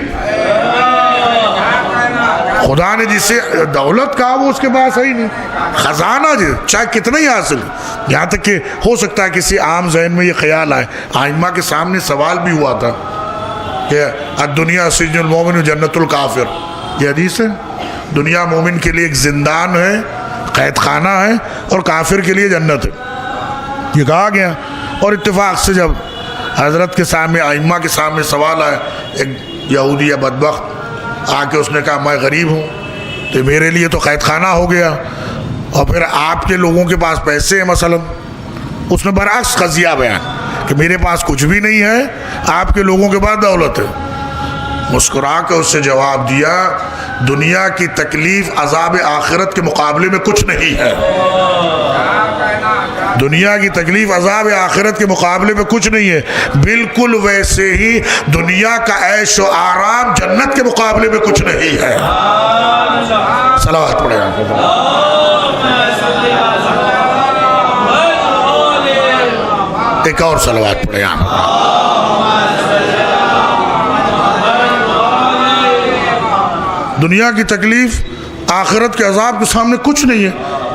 S6: خدا نے جس سے دولت کہا وہ اس کے پاس ہے ہی نہیں۔ خزانہ چاہے کتنا ہی حاصل، یہاں تک کہ ہو سکتا ہے کسی عام ذہن میں یہ خیال آئے، ائمہ کے سامنے سوال بھی ہوا تھا کہ الدنیا سجن المومن و جنت الکافر، یہ حدیث ہے، دنیا مومن کے لیے ایک زندان ہے، قید خانہ ہے، اور کافر کے لیے جنت ہے، یہ کہا گیا۔ اور اتفاق سے جب حضرت کے سامنے ائمہ کے سامنے سوال آئے، ایک یہودی یا بدبخت آ کے اس نے کہا میں غریب ہوں تو میرے لیے تو قید خانہ ہو گیا، اور پھر آپ کے لوگوں کے پاس پیسے ہیں مثلا، اس نے برعکس قضیہ بیان کہ میرے پاس کچھ بھی نہیں ہے، آپ کے لوگوں کے پاس دولت ہے۔ مسکرا کے اس سے جواب دیا دنیا کی تکلیف عذاب آخرت کے مقابلے میں کچھ نہیں ہے، دنیا کی تکلیف عذاب آخرت کے مقابلے میں کچھ نہیں ہے، بالکل ویسے ہی دنیا کا عیش و آرام جنت کے مقابلے میں کچھ نہیں ہے۔ صلوات پڑھیں آپ کو۔ ایک اور صلوات پڑھیں آپ کو۔ دنیا کی تکلیف آخرت کے عذاب کے سامنے کچھ نہیں ہے،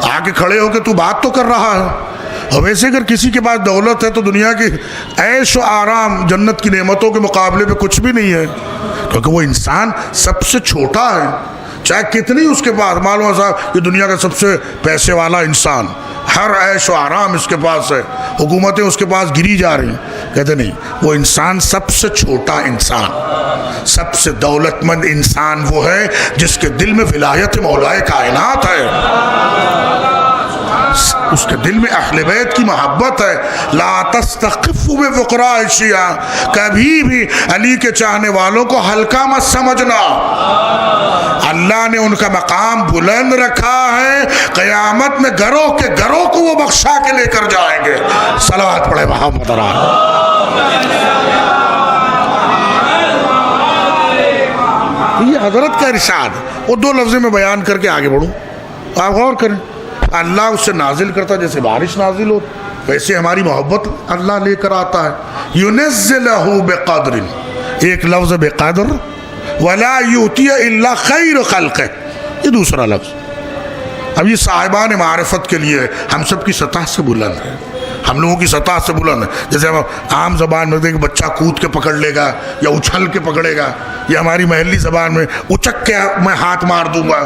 S6: آگے کھڑے ہو کے تو بات تو کر رہا ہے، اور ویسے اگر کسی کے پاس دولت ہے تو دنیا کی عیش و آرام جنت کی نعمتوں کے مقابلے میں کچھ بھی نہیں ہے، کیونکہ وہ انسان سب سے چھوٹا ہے، چاہے کتنی اس کے پاس معلوم صاحب یہ دنیا کا سب سے پیسے والا انسان، ہر عیش و آرام اس کے پاس ہے، حکومتیں اس کے پاس گری جا رہی ہیں، کہتے نہیں وہ انسان سب سے چھوٹا انسان، سب سے دولت مند انسان وہ ہے جس کے دل میں ولایت مولائے کائنات ہے، اس کے دل میں اہل بیت کی محبت ہے۔ لا تستخف بفقراء الشیعہ، کبھی بھی علی کے چاہنے والوں کو ہلکا مت سمجھنا، اللہ نے ان کا مقام بلند رکھا ہے، قیامت میں گروہ کے گروہ کو وہ بخشا کے لے کر جائیں گے۔ صلوات پڑھے محمد رہا۔ یہ حضرت کا ارشاد، وہ دو لفظیں میں بیان کر کے آگے بڑھوں، آپ غور کریں، اللہ اس سے نازل کرتا جیسے بارش نازل ہو، ویسے ہماری محبت اللہ لے کر آتا ہے۔ يُنَزِّلَهُ بِقَدْرٍ، ایک لفظ بقدر، وَلَا يُؤْتِيَ إِلَّا خَيْرُ خَلْقِهِ، یہ دوسرا لفظ۔ اب یہ صاحبان معرفت کے لیے ہم سب کی سطح سے بلند ہے، ہم لوگوں کی سطح سے بلند ہے، جیسے ہم عام زبان میں دیکھیں کہ بچہ کود کے پکڑ لے گا یا اچھل کے پکڑے گا، یا ہماری محلی زبان میں اچک کے میں ہاتھ مار دوں گا،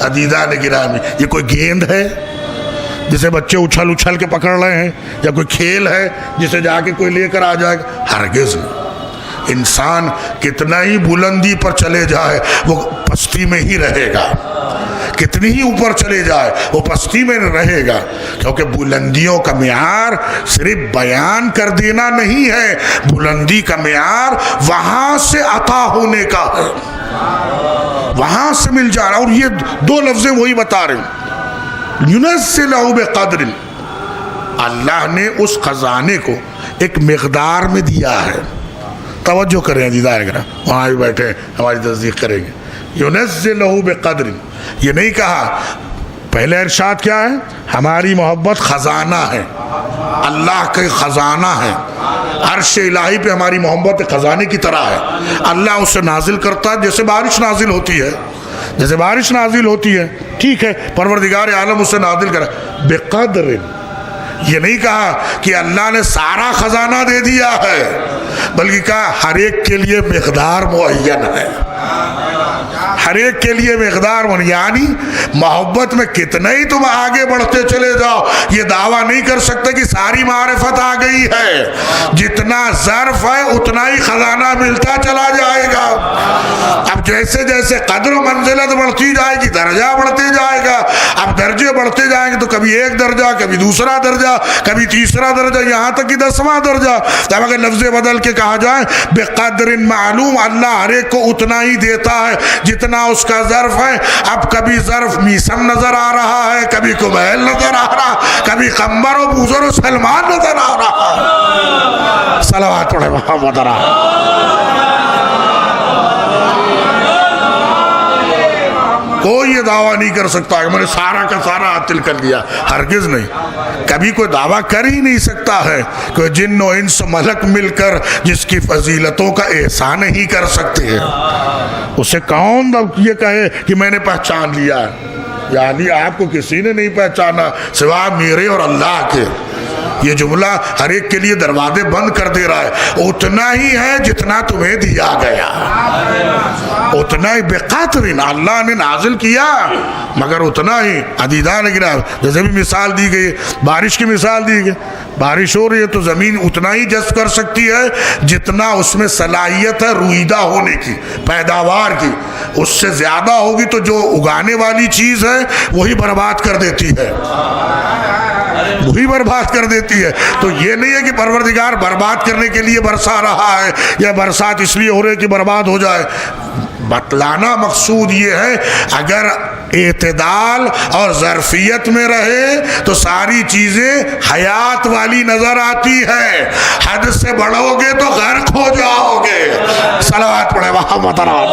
S6: عزیزان گرامی یہ کوئی گیند ہے جسے بچے اچھل اچھل کے پکڑ رہے ہیں، یا کوئی کھیل ہے جسے جا کے کوئی لے کر آ جائے گا؟ ہرگز نہیں۔ انسان کتنا ہی بلندی پر چلے جائے وہ پستی میں ہی رہے گا، کتنی ہی اوپر چلے جائے وہ پستی میں رہے گا، کیونکہ بلندیوں کا معیار صرف بیان کر دینا نہیں ہے، بلندی کا معیار وہاں سے عطا ہونے کا ہے، وہاں سے مل جا رہا۔ اور یہ دو لفظیں وہی بتا رہے ہیں، يُنَزِّلَهُ بِقَدْرٍ، اللہ نے اس خزانے کو ایک مقدار میں دیا ہے۔ توجہ کریں عزیزان گرامی، وہاں بھی بیٹھے ہماری تصدیق کریں گے۔ يُنَزِّلَهُ بِقَدْرٍ، یہ نہیں کہا، پہلے ارشاد کیا ہے؟ ہماری محبت خزانہ ہے، اللہ کا خزانہ ہے، عرش الہی پہ ہماری محبت خزانے کی طرح ہے، اللہ اسے نازل کرتا ہے جیسے بارش نازل ہوتی ہے، جیسے بارش نازل ہوتی ہے، ٹھیک ہے، پروردگار عالم اسے نازل کرا بقدر۔ یہ نہیں کہا کہ اللہ نے سارا خزانہ دے دیا ہے، بلکہ کہا ہر ایک کے لیے مقدار معین ہے، ہر ایک کے لیے مقدار معین، یعنی محبت میں کتنا ہی تم آگے بڑھتے چلے جاؤ یہ دعویٰ نہیں کر سکتے کہ ساری معرفت آ گئی ہے، جتنا ظرف ہے اتنا ہی خزانہ ملتا چلا جائے گا۔ اب جیسے جیسے قدر و منزلت بڑھتی جائے گی درجہ بڑھتے جائے گا، اب درجے بڑھتے جائیں گے تو کبھی ایک درجہ، کبھی دوسرا درجہ، کبھی تیسرا درجہ، یہاں تک کہ 10واں درجہ. جب اگر لفظ بدل کے کہا جائے بقدر معلوم، اللہ ہر ایک کو اتنا ہی دیتا ہے جتنا اس کا ظرف ہے. اب کبھی ظرف میسم نظر آ رہا ہے، کبھی کبیل نظر آ رہا، کبھی قمر و بوزر و سلمان نظر آ رہا. صلوات پڑھے محمد کوئی یہ دعویٰ نہیں کر سکتا کہ میں نے سارا کا سارا حاصل کر لیا، ہرگز نہیں. کبھی کوئی دعویٰ کر ہی نہیں سکتا ہے کہ جن و انس ملک مل کر جس کی فضیلتوں کا احسان ہی کر سکتے ہیں. اسے کون یہ کہے کہ میں نے پہچان لیا ہے؟ یعنی آپ کو کسی نے نہیں پہچانا سوا میرے اور اللہ کے. یہ جملہ ہر ایک کے لیے دروازے بند کر دے رہا ہے. اتنا ہی ہے جتنا تمہیں دیا گیا، اتنا ہی بقدر اللہ نے نازل کیا، مگر اتنا ہی. عزیزان گرامی، جیسے بھی مثال دی گئی، بارش کی مثال دی گئی. بارش ہو رہی ہے تو زمین اتنا ہی جذب کر سکتی ہے جتنا اس میں صلاحیت ہے رویدہ ہونے کی، پیداوار کی. اس سے زیادہ ہوگی تو جو اگانے والی چیز ہے وہی برباد کر دیتی ہے، وہی برباد کر دیتی ہے. تو یہ نہیں ہے کہ پروردگار برباد کرنے کے لیے برسا رہا ہے یا برسات اس لیے ہو رہی ہے کہ برباد ہو جائے. بتلانا مقصود یہ ہے اگر اعتدال اور ظرفیت میں رہے تو ساری چیزیں حیات والی نظر آتی ہے. حد سے بڑھو گے تو غرق ہو جاؤ گے. صلوات پڑھے محمد اور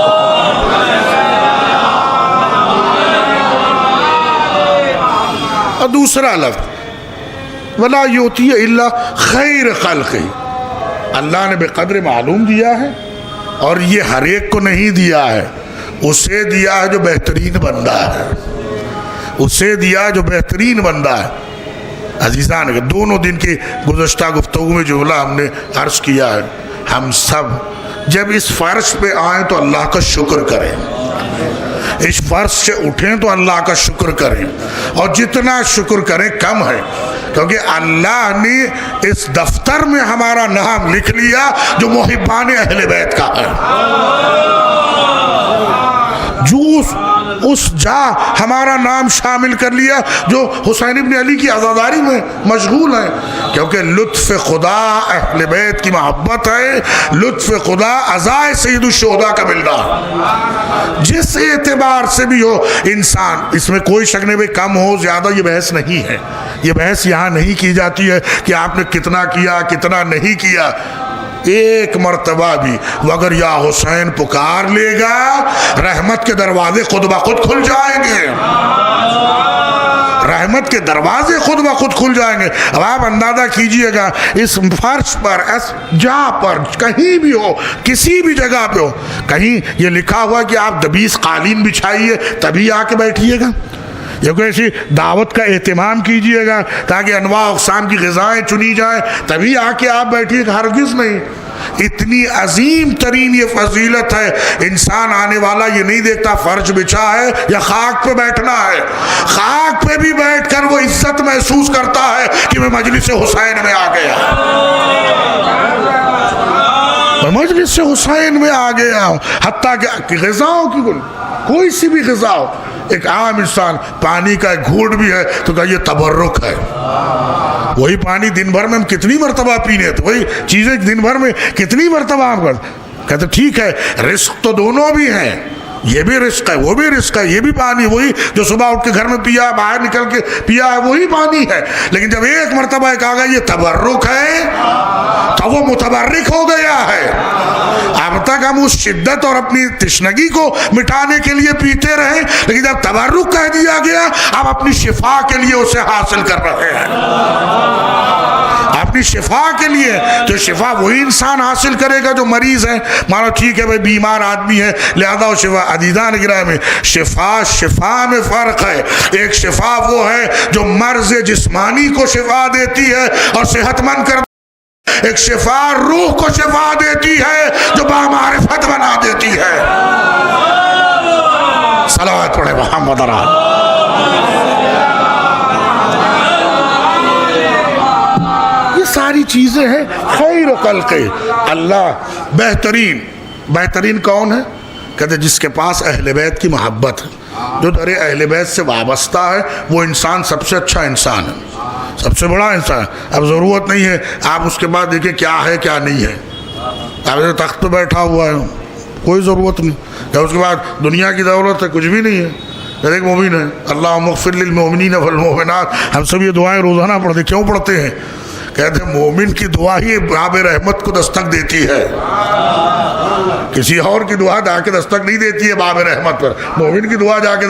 S6: دوسرا لفظ وَلَا يُؤْتِيَ إِلَّا خَيْرَ خَلْقِهِ، اللہ نے بقدر معلوم دیا ہے اور یہ ہر ایک کو نہیں دیا ہے. اسے دیا ہے جو بہترین بندہ ہے، اسے دیا جو بہترین بندہ ہے. عزیزان کے دونوں دن کی گزشتہ گفتگو میں جملہ ہم نے عرض کیا ہے، ہم سب جب اس فرش پہ آئیں تو اللہ کا شکر کریں، اس فرش سے اٹھیں تو اللہ کا شکر کریں، اور جتنا شکر کریں کم ہے، کیونکہ اللہ نے اس دفتر میں ہمارا نام لکھ لیا جو محبان اہل بیت کا ہے. جو اس جا ہمارا نام شامل کر لیا جو حسین ابن علی کی عزاداری میں مشغول ہیں، کیونکہ لطف خدا اہل بیت کی محبت ہے، لطف خدا عزائے سید الشہداء کا ملنا. جس اعتبار سے بھی ہو انسان، اس میں کوئی شک نہیں، کم ہو زیادہ یہ بحث نہیں ہے. یہ بحث یہاں نہیں کی جاتی ہے کہ آپ نے کتنا کیا کتنا نہیں کیا. ایک مرتبہ بھی وہ اگر یا حسین پکار لے گا رحمت کے دروازے خود بخود کھل جائیں گے، رحمت کے دروازے خود بخود کھل جائیں گے. اب آپ اندازہ کیجئے گا اس فرش پر، اس جا پر، کہیں بھی ہو، کسی بھی جگہ پہ ہو، کہیں یہ لکھا ہوا کہ آپ 20 قالین بچھائیے تبھی آ کے بیٹھیے گا، یا کوئی ایسی دعوت کا اہتمام کیجئے گا تاکہ انواع اقسام کی غذائیں چنی جائیں تبھی آ کے آپ بیٹھیے گا، ہرگز نہیں. اتنی عظیم ترین یہ فضیلت ہے. انسان آنے والا یہ نہیں دیکھتا فرش بچھا ہے یا خاک پہ بیٹھنا ہے، خاک پہ بھی بیٹھ کر وہ عزت محسوس کرتا ہے کہ میں مجلس حسین میں آ گیا، میں مجلس حسین میں آ گیا ہوں. حتیٰ کہ غذاؤں کی کوئی سی بھی غذا ہو، ایک عام انسان پانی کا ایک گھونٹ بھی ہے تو کہا یہ تبرک ہے. وہی پانی دن بھر میں ہم کتنی مرتبہ پینے تھے، وہی چیزیں دن بھر میں کتنی مرتبہ ہم کہتے ٹھیک ہے رزق تو دونوں بھی ہیں، یہ بھی رزق ہے وہ بھی رزق ہے، یہ بھی پانی وہی جو صبح اٹھ کے گھر میں پیا باہر نکل کے پیا ہے وہی پانی ہے. لیکن جب ایک مرتبہ ایک آگا یہ تبرک ہے تو وہ متبرک ہو گیا ہے. اب تک ہم اس شدت اور اپنی تشنگی کو مٹانے کے لیے پیتے رہے، لیکن جب تبرک کہہ دیا گیا اب اپنی شفا کے لیے اسے حاصل کر رہے ہیں، اپنی شفا کے لیے. تو شفا وہی انسان حاصل کرے گا جو مریض ہے. مانو ٹھیک ہے بھائی بیمار آدمی ہے لہذا وہ شفا. عزیزان گرامی شفا میں فرق ہے. ایک شفا وہ ہے جو مرض جسمانی کو شفا دیتی ہے اور صحت مند کر، ایک شفا روح کو شفا دیتی ہے جو بامعرفت بنا دیتی ہے. صلوات پڑھے محمد ساری چیزیں ہیں خیر خلق. اللہ بہترین کون ہے؟ کہتے جس کے پاس اہل بیت کی محبت ہے. جو در اہل بیت سے وابستہ ہے وہ انسان سب سے اچھا انسان ہے، سب سے بڑا انسان ہے۔ اب ضرورت نہیں ہے آپ اس کے بعد دیکھیں کیا ہے کیا نہیں ہے، آپ تخت پہ بیٹھا ہوا ہے کوئی ضرورت نہیں، کہ اس کے بعد دنیا کی دولت ہے کچھ بھی نہیں ہے۔ ایک مومن ہے اللہم اغفر للمؤمنین والمؤمنات، ہم سب یہ دعائیں روزانہ پڑھتے، کیوں پڑھتے ہیں؟ کہتے ہیں مومن کی دعا ہی باب رحمت کو دستک دیتی ہے، کسی اور کی دعا جا کے دستک نہیں دیتی ہے باب رحمت پر، مومن کی دعا جا کے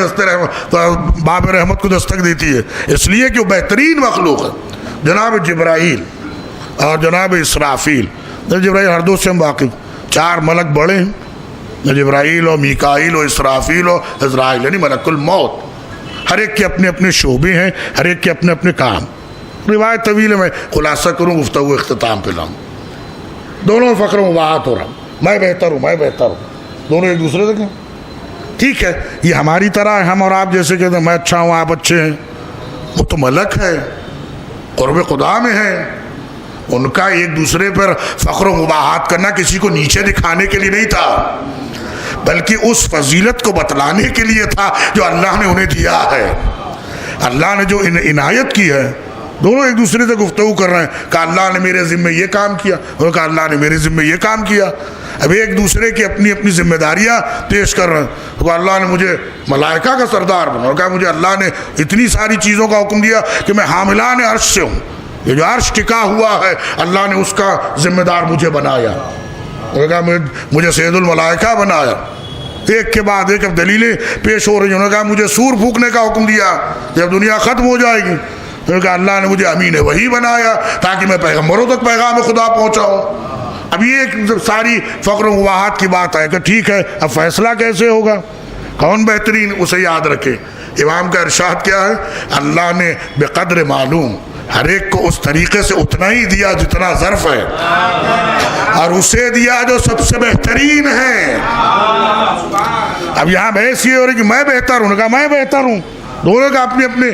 S6: باب رحمت کو دستک دیتی ہے، اس لیے کہ وہ بہترین مخلوق ہے۔ جناب جبرائیل اور جناب اسرافیل، جبرائیل ہر دو سے ہم واقف، 4 ملک بڑے ہیں، جبرائیل اور میکائیل اور اسرافیل اور عزرائیل، یعنی ملک الموت۔ ہر ایک کے اپنے اپنے شعبے ہیں، ہر ایک کے اپنے اپنے کام۔ روایت طویل ہے، میں خلاصہ کروں گفتگو اختتام پہ لاؤں۔ دونوں فخر و مباحث ہو رہا، میں بہتر ہوں میں بہتر ہوں، دونوں ایک دوسرے سے کہیں ٹھیک ہے، یہ ہماری طرح ہے، ہم اور آپ جیسے کہتے ہیں میں اچھا ہوں آپ اچھے ہیں، وہ تو ملک ہے، قرب خدا میں ہے، ان کا ایک دوسرے پر فخر و مباحث کرنا کسی کو نیچے دکھانے کے لیے نہیں تھا، بلکہ اس فضیلت کو بتلانے کے لیے تھا جو اللہ نے انہیں دیا ہے، اللہ نے جو عنایت کی ہے۔ دونوں ایک دوسرے سے گفتگو کر رہے ہیں کہ اللہ نے میرے ذمہ یہ کام کیا، اور کہا اللہ نے میرے ذمہ یہ کام کیا۔ اب ایک دوسرے کی اپنی اپنی ذمہ داریاں پیش کر رہے ہیں، تو اللہ نے مجھے ملائکہ کا سردار بنا، اور کہا مجھے اللہ نے اتنی ساری چیزوں کا حکم دیا کہ میں حاملان عرش سے ہوں، یہ جو عرش ٹکا ہوا ہے اللہ نے اس کا ذمہ دار مجھے بنایا، اور کہا مجھے سید الملائکہ بنایا۔ ایک کے بعد ایک اب دلیلیں پیش ہو رہی ہیں۔ انہوں نے کہا مجھے سور پھونکنے کا حکم دیا جب دنیا ختم ہو جائے گی، انہوں نے کہا اللہ نے مجھے امین وحی بنایا تاکہ میں پیغمبروں تک پیغام خدا پہنچاؤں۔ اب یہ ایک ساری فخر و مباحث کی بات ہے کہ ٹھیک ہے اب فیصلہ کیسے ہوگا، کون بہترین، اسے یاد رکھے۔ امام کا ارشاد کیا ہے؟ اللہ نے بقدر معلوم ہر ایک کو اس طریقے سے اتنا ہی دیا جتنا ظرف ہے، اور اسے دیا جو سب سے بہترین ہے۔ اب یہاں بحث یہ ہو رہی کہ میں بہتر ہوں، کہا میں بہتر ہوں، دونوں کا اپنے اپنے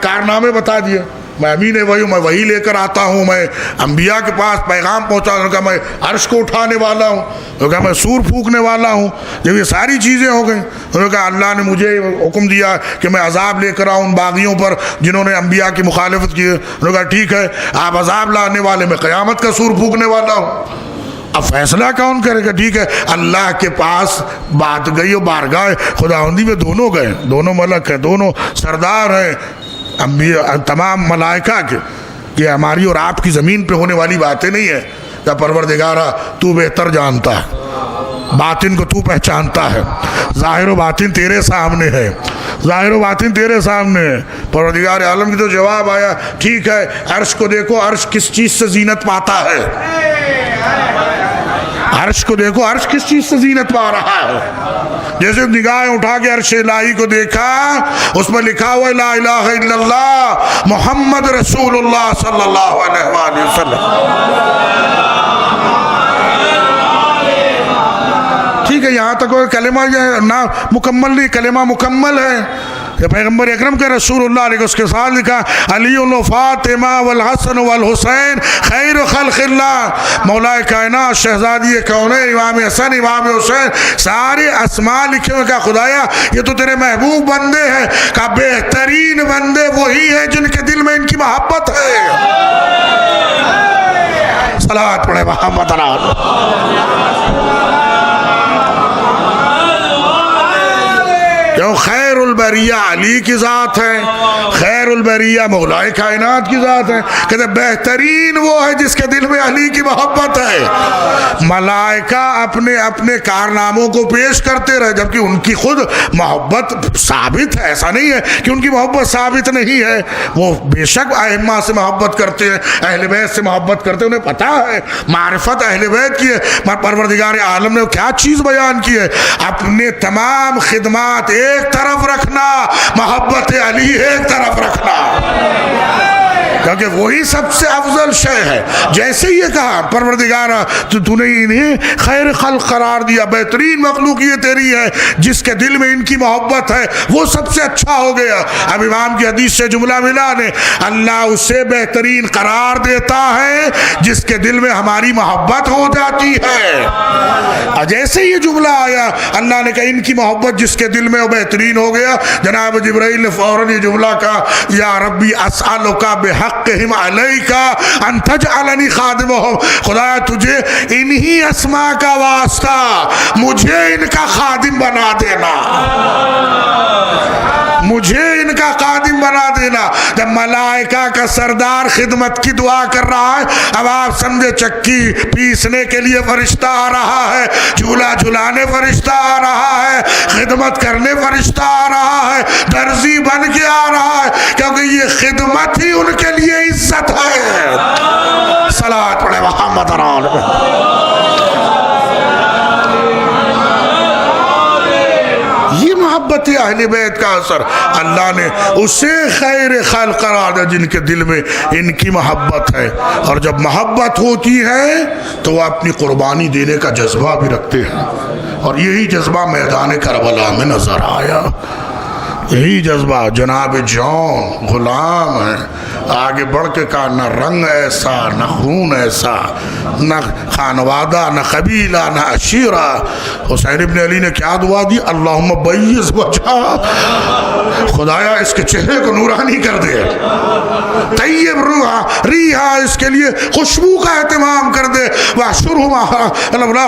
S6: کارنامے بتا دیے۔ میں امین وحی ہوں، میں وحی لے کر آتا ہوں، میں انبیاء کے پاس پیغام پہنچا ہوں، کہا میں عرش کو اٹھانے والا ہوں، کہا میں سور پھونکنے والا ہوں۔ جب یہ ساری چیزیں ہو گئیں، انہوں نے کہا اللہ نے مجھے حکم دیا کہ میں عذاب لے کر آؤں ان باغیوں پر جنہوں نے انبیاء کی مخالفت کی ہے۔ انہوں نے کہا ٹھیک ہے آپ عذاب لانے والے، میں قیامت کا سور پھونکنے والا ہوں۔ اب فیصلہ کون کرے گا؟ ٹھیک ہے اللہ کے پاس بات گئی اور بارگاہ خداوندی میں دونوں گئے، دونوں ملک ہیں، دونوں سردار ہیں انبیاء تمام ملائکہ کے، کہ ہماری اور آپ کی زمین پہ ہونے والی باتیں نہیں ہیں، کہ پروردگارہ تو بہتر جانتا ہے، باطن کو تو پہچانتا ہے، ظاہر و باطن تیرے سامنے ہے، ظاہر و باطن تیرے سامنے ہے۔ پروردگار عالم کی تو جواب آیا ٹھیک ہے عرش کو دیکھو، عرش کس چیز سے زینت پاتا ہے، عرش کو دیکھو عرش کس چیز سے زینت پا رہا ہے۔ جیسے نگاہیں اٹھا کے عرش الہی کو دیکھا، اس میں لکھا ہوا لا الہ الا اللہ محمد رسول اللہ صلی اللہ علیہ وآلہ وسلم۔ ٹھیک ہے یہاں تک کلمہ نہ مکمل نہیں، کلمہ مکمل ہے۔ پیغمبر اکرم کے رسول اللہ علیہ اس کے ساتھ لکھا علی و فاطمہ والحسن والحسین خیر خلق اللہ، مولا کائنات شہزادی کونین امام حسن امام حسین، سارے اسماء لکھے ہوئے۔ کہا خدایا یہ تو تیرے محبوب بندے ہیں، کہا بہترین بندے وہی ہیں جن کے دل میں ان کی محبت ہے۔ صلوات پڑھے محمد کیوں خیر البریہ علی کی ذات ہے، خیر البریہ مولا کائنات کی ذات ہے، کہتے بہترین وہ ہے جس کے دل میں علی کی محبت ہے۔ ملائکہ اپنے اپنے کارناموں کو پیش کرتے رہے جبکہ ان کی خود محبت ثابت ہے، ایسا نہیں ہے کہ ان کی محبت ثابت نہیں ہے، وہ بے شک ائمہ سے محبت کرتے ہیں، اہل بیت سے محبت کرتے ہیں، انہیں پتہ ہے معرفت اہل بیت کی ہے۔ پروردگار عالم نے کیا چیز بیان کی ہے؟ اپنے تمام خدمات ایک طرف رکھنا، محبت علی ایک طرف رکھنا۔ کہ کیونکہ وہی سب سے افضل شے ہے. جیسے یہ کہا پروردگارا تو نے انہیں خیر خلق قرار دیا, بہترین مخلوق یہ تیری ہے, جس کے دل میں ان کی محبت ہے وہ سب سے اچھا ہو گیا. اب امام کی حدیث سے جملہ ملا نے, اللہ اسے بہترین قرار دیتا ہے جس کے دل میں ہماری محبت ہو جاتی ہے. جیسے یہ جملہ آیا اللہ نے کہا ان کی محبت جس کے دل میں وہ بہترین ہو گیا, جناب جبرائیل نے فوراً یہ جملہ کہا, یا ربی اسألک بحقہم علیک ان تجعلنی خادمہم, خدایا تجھے انہی اسماء کا واسطہ مجھے ان کا خادم بنا دینا, مجھے ان کا خادم بنا دینا. جب ملائکہ کا سردار خدمت کی دعا کر رہا ہے, اب آپ سمجھے چکی پیسنے کے لیے فرشتہ آ رہا ہے, جھولا جھلانے فرشتہ آ رہا ہے, خدمت کرنے فرشتہ آ رہا ہے, درزی بن کے آ رہا ہے, کیونکہ یہ خدمت ہی ان کے لیے عزت ہے. صلوات پڑھے محمد یہ محبت اہل بیت کا اثر. اللہ نے اسے خیر خلق قرار دیا جن کے دل میں ان کی محبت ہے, اور جب محبت ہوتی ہے تو وہ اپنی قربانی دینے کا جذبہ بھی رکھتے ہیں, اور یہی جذبہ میدان کربلا میں نظر آیا. یہی جذبہ جناب جون غلام ہے, آگے بڑھ کے کہا نہ رنگ ایسا نہ خون ایسا, نہ خانوادہ نہ قبیلہ نہ عشیرہ. حسین ابن علی نے کیا دعا دی, اللہم بیض وجہ, خدایا اس کے چہرے کو نورانی کر دے, طیب روحا ریحا, اس کے لیے خوشبو کا اہتمام کر دے, وحشرہم,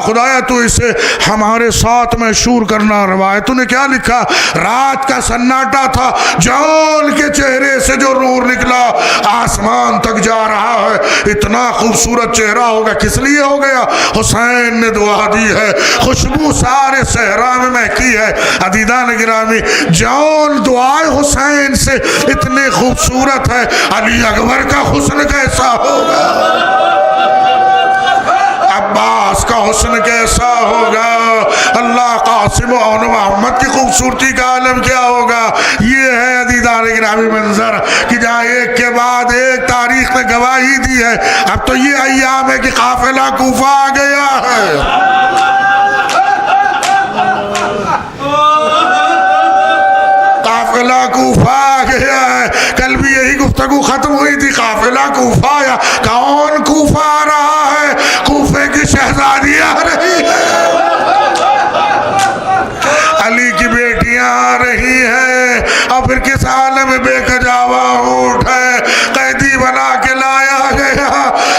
S6: خدایا تو اسے ہمارے ساتھ محشور کرنا. روایتوں نے کیا لکھا, رات کا سناٹا تھا, جون کے چہرے سے جو نور نکلا آسمان تک جا رہا ہے. اتنا خوبصورت چہرہ ہوگا کس لیے ہو گیا, حسین نے دعا دی ہے, خوشبو سارے صحرا میں مہکی ہے. عزیزان گرامی, جون دعائے حسین سے اتنے خوبصورت ہے, علی اکبر کا حسن کیسا ہوگا, عباس کا حسن کیسا ہوگا, اللہ قاسم و محمد کی خوبصورتی کا عالم کیا ہوگا. یہ ہے عزیزان گرامی منظر کہ جہاں ایک کے بعد ایک تاریخ نے گواہی دی ہے. اب تو یہ ایام ہے کہ قافلہ کوفہ آ گیا ہے, قافلہ کوفہ آ گیا ہے. کل بھی یہی گفتگو ختم ہوئی تھی, قافلہ کوفہ آیا. کون کوفہ آ رہا ہے, کوفے کی شہزادی آ رہی ہے, علی کی بیٹیاں آ رہی ہیں, اور پھر کس عالم میں بے کجاوا اونٹ ہے, قیدی بنا کے لایا گیا,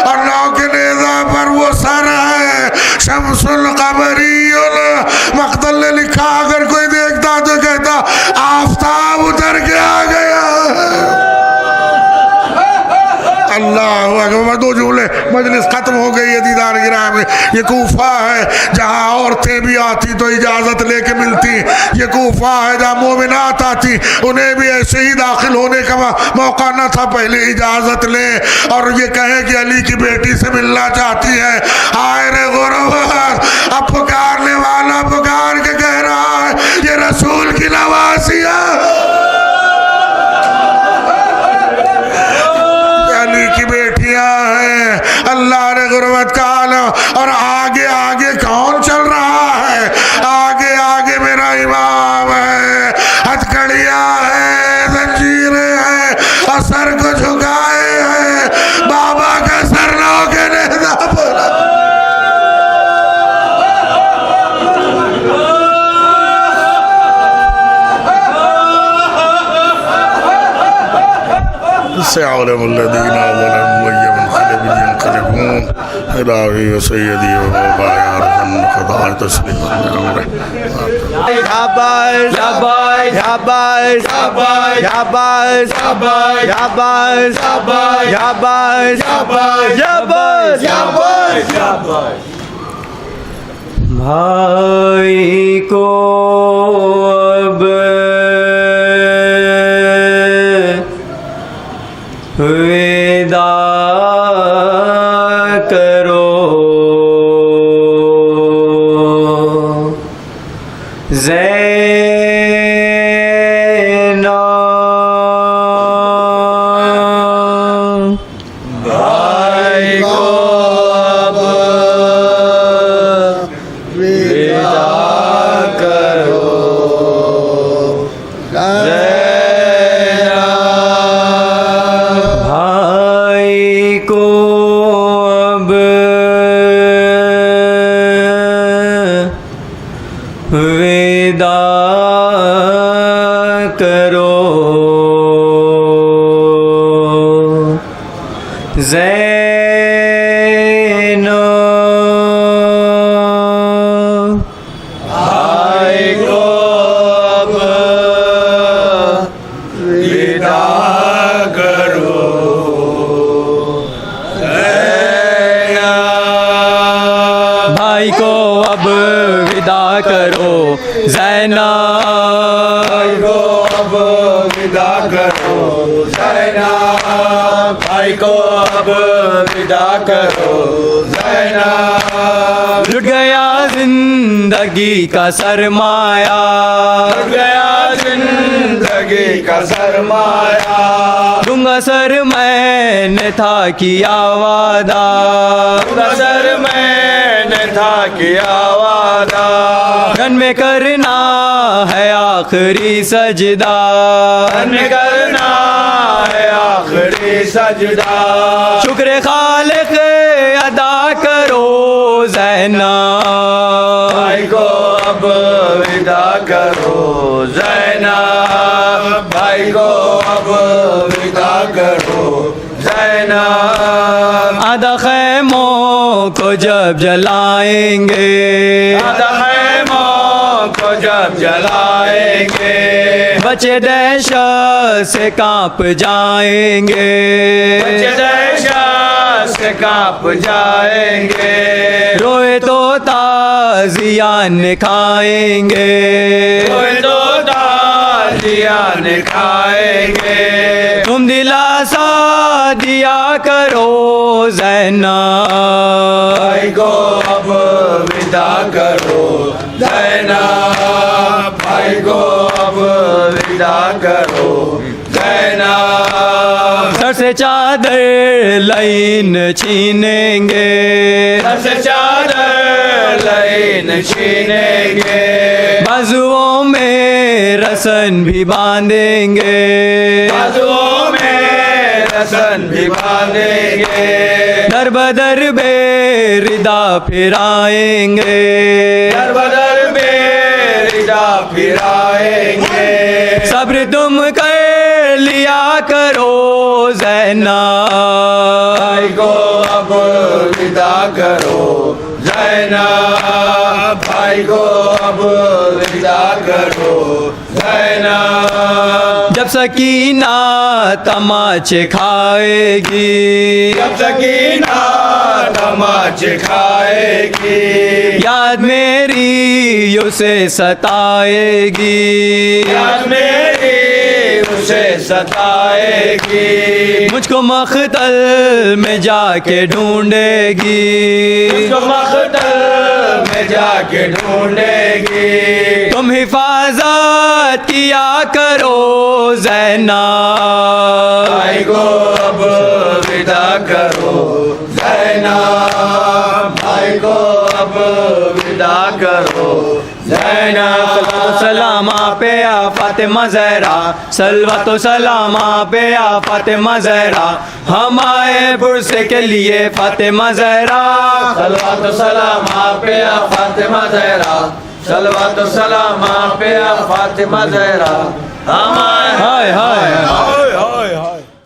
S6: اور نو کے نیزہ پر وہ سر ہے, شمس القمری المقتل نے لکھا, اگر کوئی دیکھتا تو کہتا آفتاب اتر کے آ گیا. اللہ اکبر, دو جملے, مجلس ختم ہو گئی. عزیزان گرامی, یہ کوفہ ہے جہاں عورتیں بھی آتی تو اجازت لے کے ملتی, یہ کوفہ ہے جہاں مومنات آتی انہیں بھی ایسے ہی داخل ہونے کا موقع نہ تھا, پہلے اجازت لیں اور یہ کہیں کہ علی کی بیٹی سے ملنا چاہتی ہے. آئے رے غربت, اب پکارنے والا پکار کے کہہ رہا ہے یہ رسول کی نوازیاں, کی بیٹیاں ہیں. اللہ نے غربت کا عالم, اور آگے آگے کون چل رہا ہے, آگے آگے میرا امام ہے, ہتھکڑیاں ہیں, زنجیریں ہیں, اور سر کو جھکائے ہیں, بابا کا سر نہ ہو کے نیزہ پر. سيعلم الذين ظلموا أي منقلب ينقلبون. إلهي وسيدي ومولاي أرحم خضاع تسليما من أمره.
S7: Abbas, Abbas, Abbas, Abbas, Abbas, Abbas, Abbas, Abbas, Abbas, Abbas, Abbas.
S2: بھائی کو اب وداع کرو, زینب زینب
S7: بھائی کو اب ودا کرو
S2: بھائی کو اب ودا کرو زینب
S7: کو اب ودا کرو زینب بھائی کو اب ودا کرو زینب
S2: لٹ گیا زندگی کا سرمایہ
S7: لٹ گیا زندگی کا سرمایہ
S2: دوں گا سر میں نے تھا کیا وعدہ
S7: سر میں نے تھا کیا وعدہ
S2: گن میں کرنا ہے آخری سجدہ
S7: کرنا ہے آخری سجدہ
S2: شکر خالق ادا کرو زینب
S7: بھائی کو اب ودا کرو زینب بھائی کو اب ودا کرو زینب
S2: آدھا خیموں کو جب جلائیں گے
S7: آدھا خیموں کو جب جلائیں گے
S2: بچے دہشت سے کانپ جائیں گے
S7: بچے دہشت سے کانپ جائیں گے
S2: روئے تو تازیان کھائیں گے
S7: کوئی تو تازیان کھائیں گے
S2: تم دلاسا دیا کرو زینب
S7: بھائی کو اب ودا کرو زینب بھائی کو اب ودا کرو زینب
S2: سر سے چادر لائن چھینیں گے
S7: سر سے چادر لائن چھینیں گے
S2: بازوؤں میں رسن بھی باندھیں گے
S7: بازوؤں میں رسن بھی باندھیں گے
S2: در بدر بے ردا پھرائیں گے
S7: در بدر میں ردا پھرائیں گے
S2: صبر تم کر لیا کرو زینب
S7: بھائی کو اب ودا کرو زینب بھائی کو اب ودا کرو زینب
S2: جب سکینہ تماچے کھائے گی
S7: جب سکینہ تماچے کھائے گی
S2: یاد میری اسے ستائے گی
S7: یاد میری اسے ستائے گی
S2: مجھ کو مقتل میں جا کے ڈھونڈے گی
S7: اس کو مقتل میں جا کے ڈھونڈے گی
S2: تم حفاظت کیا کرو زینب
S7: بھائی کو اب ودا کرو زینب بھائی کو اب ودا کرو زینب
S2: سلام پہ آ فاطمہ زہرا صلوات و سلام پہ آ فاطمہ زہرا ہم آئے برسے کے لیے فاطمہ زہرا
S7: صلوات و سلام پہ آ فاطمہ زہرا صلوات و سلام پہ آ فاطمہ زہرا ہم آئے
S2: ہائے ہائے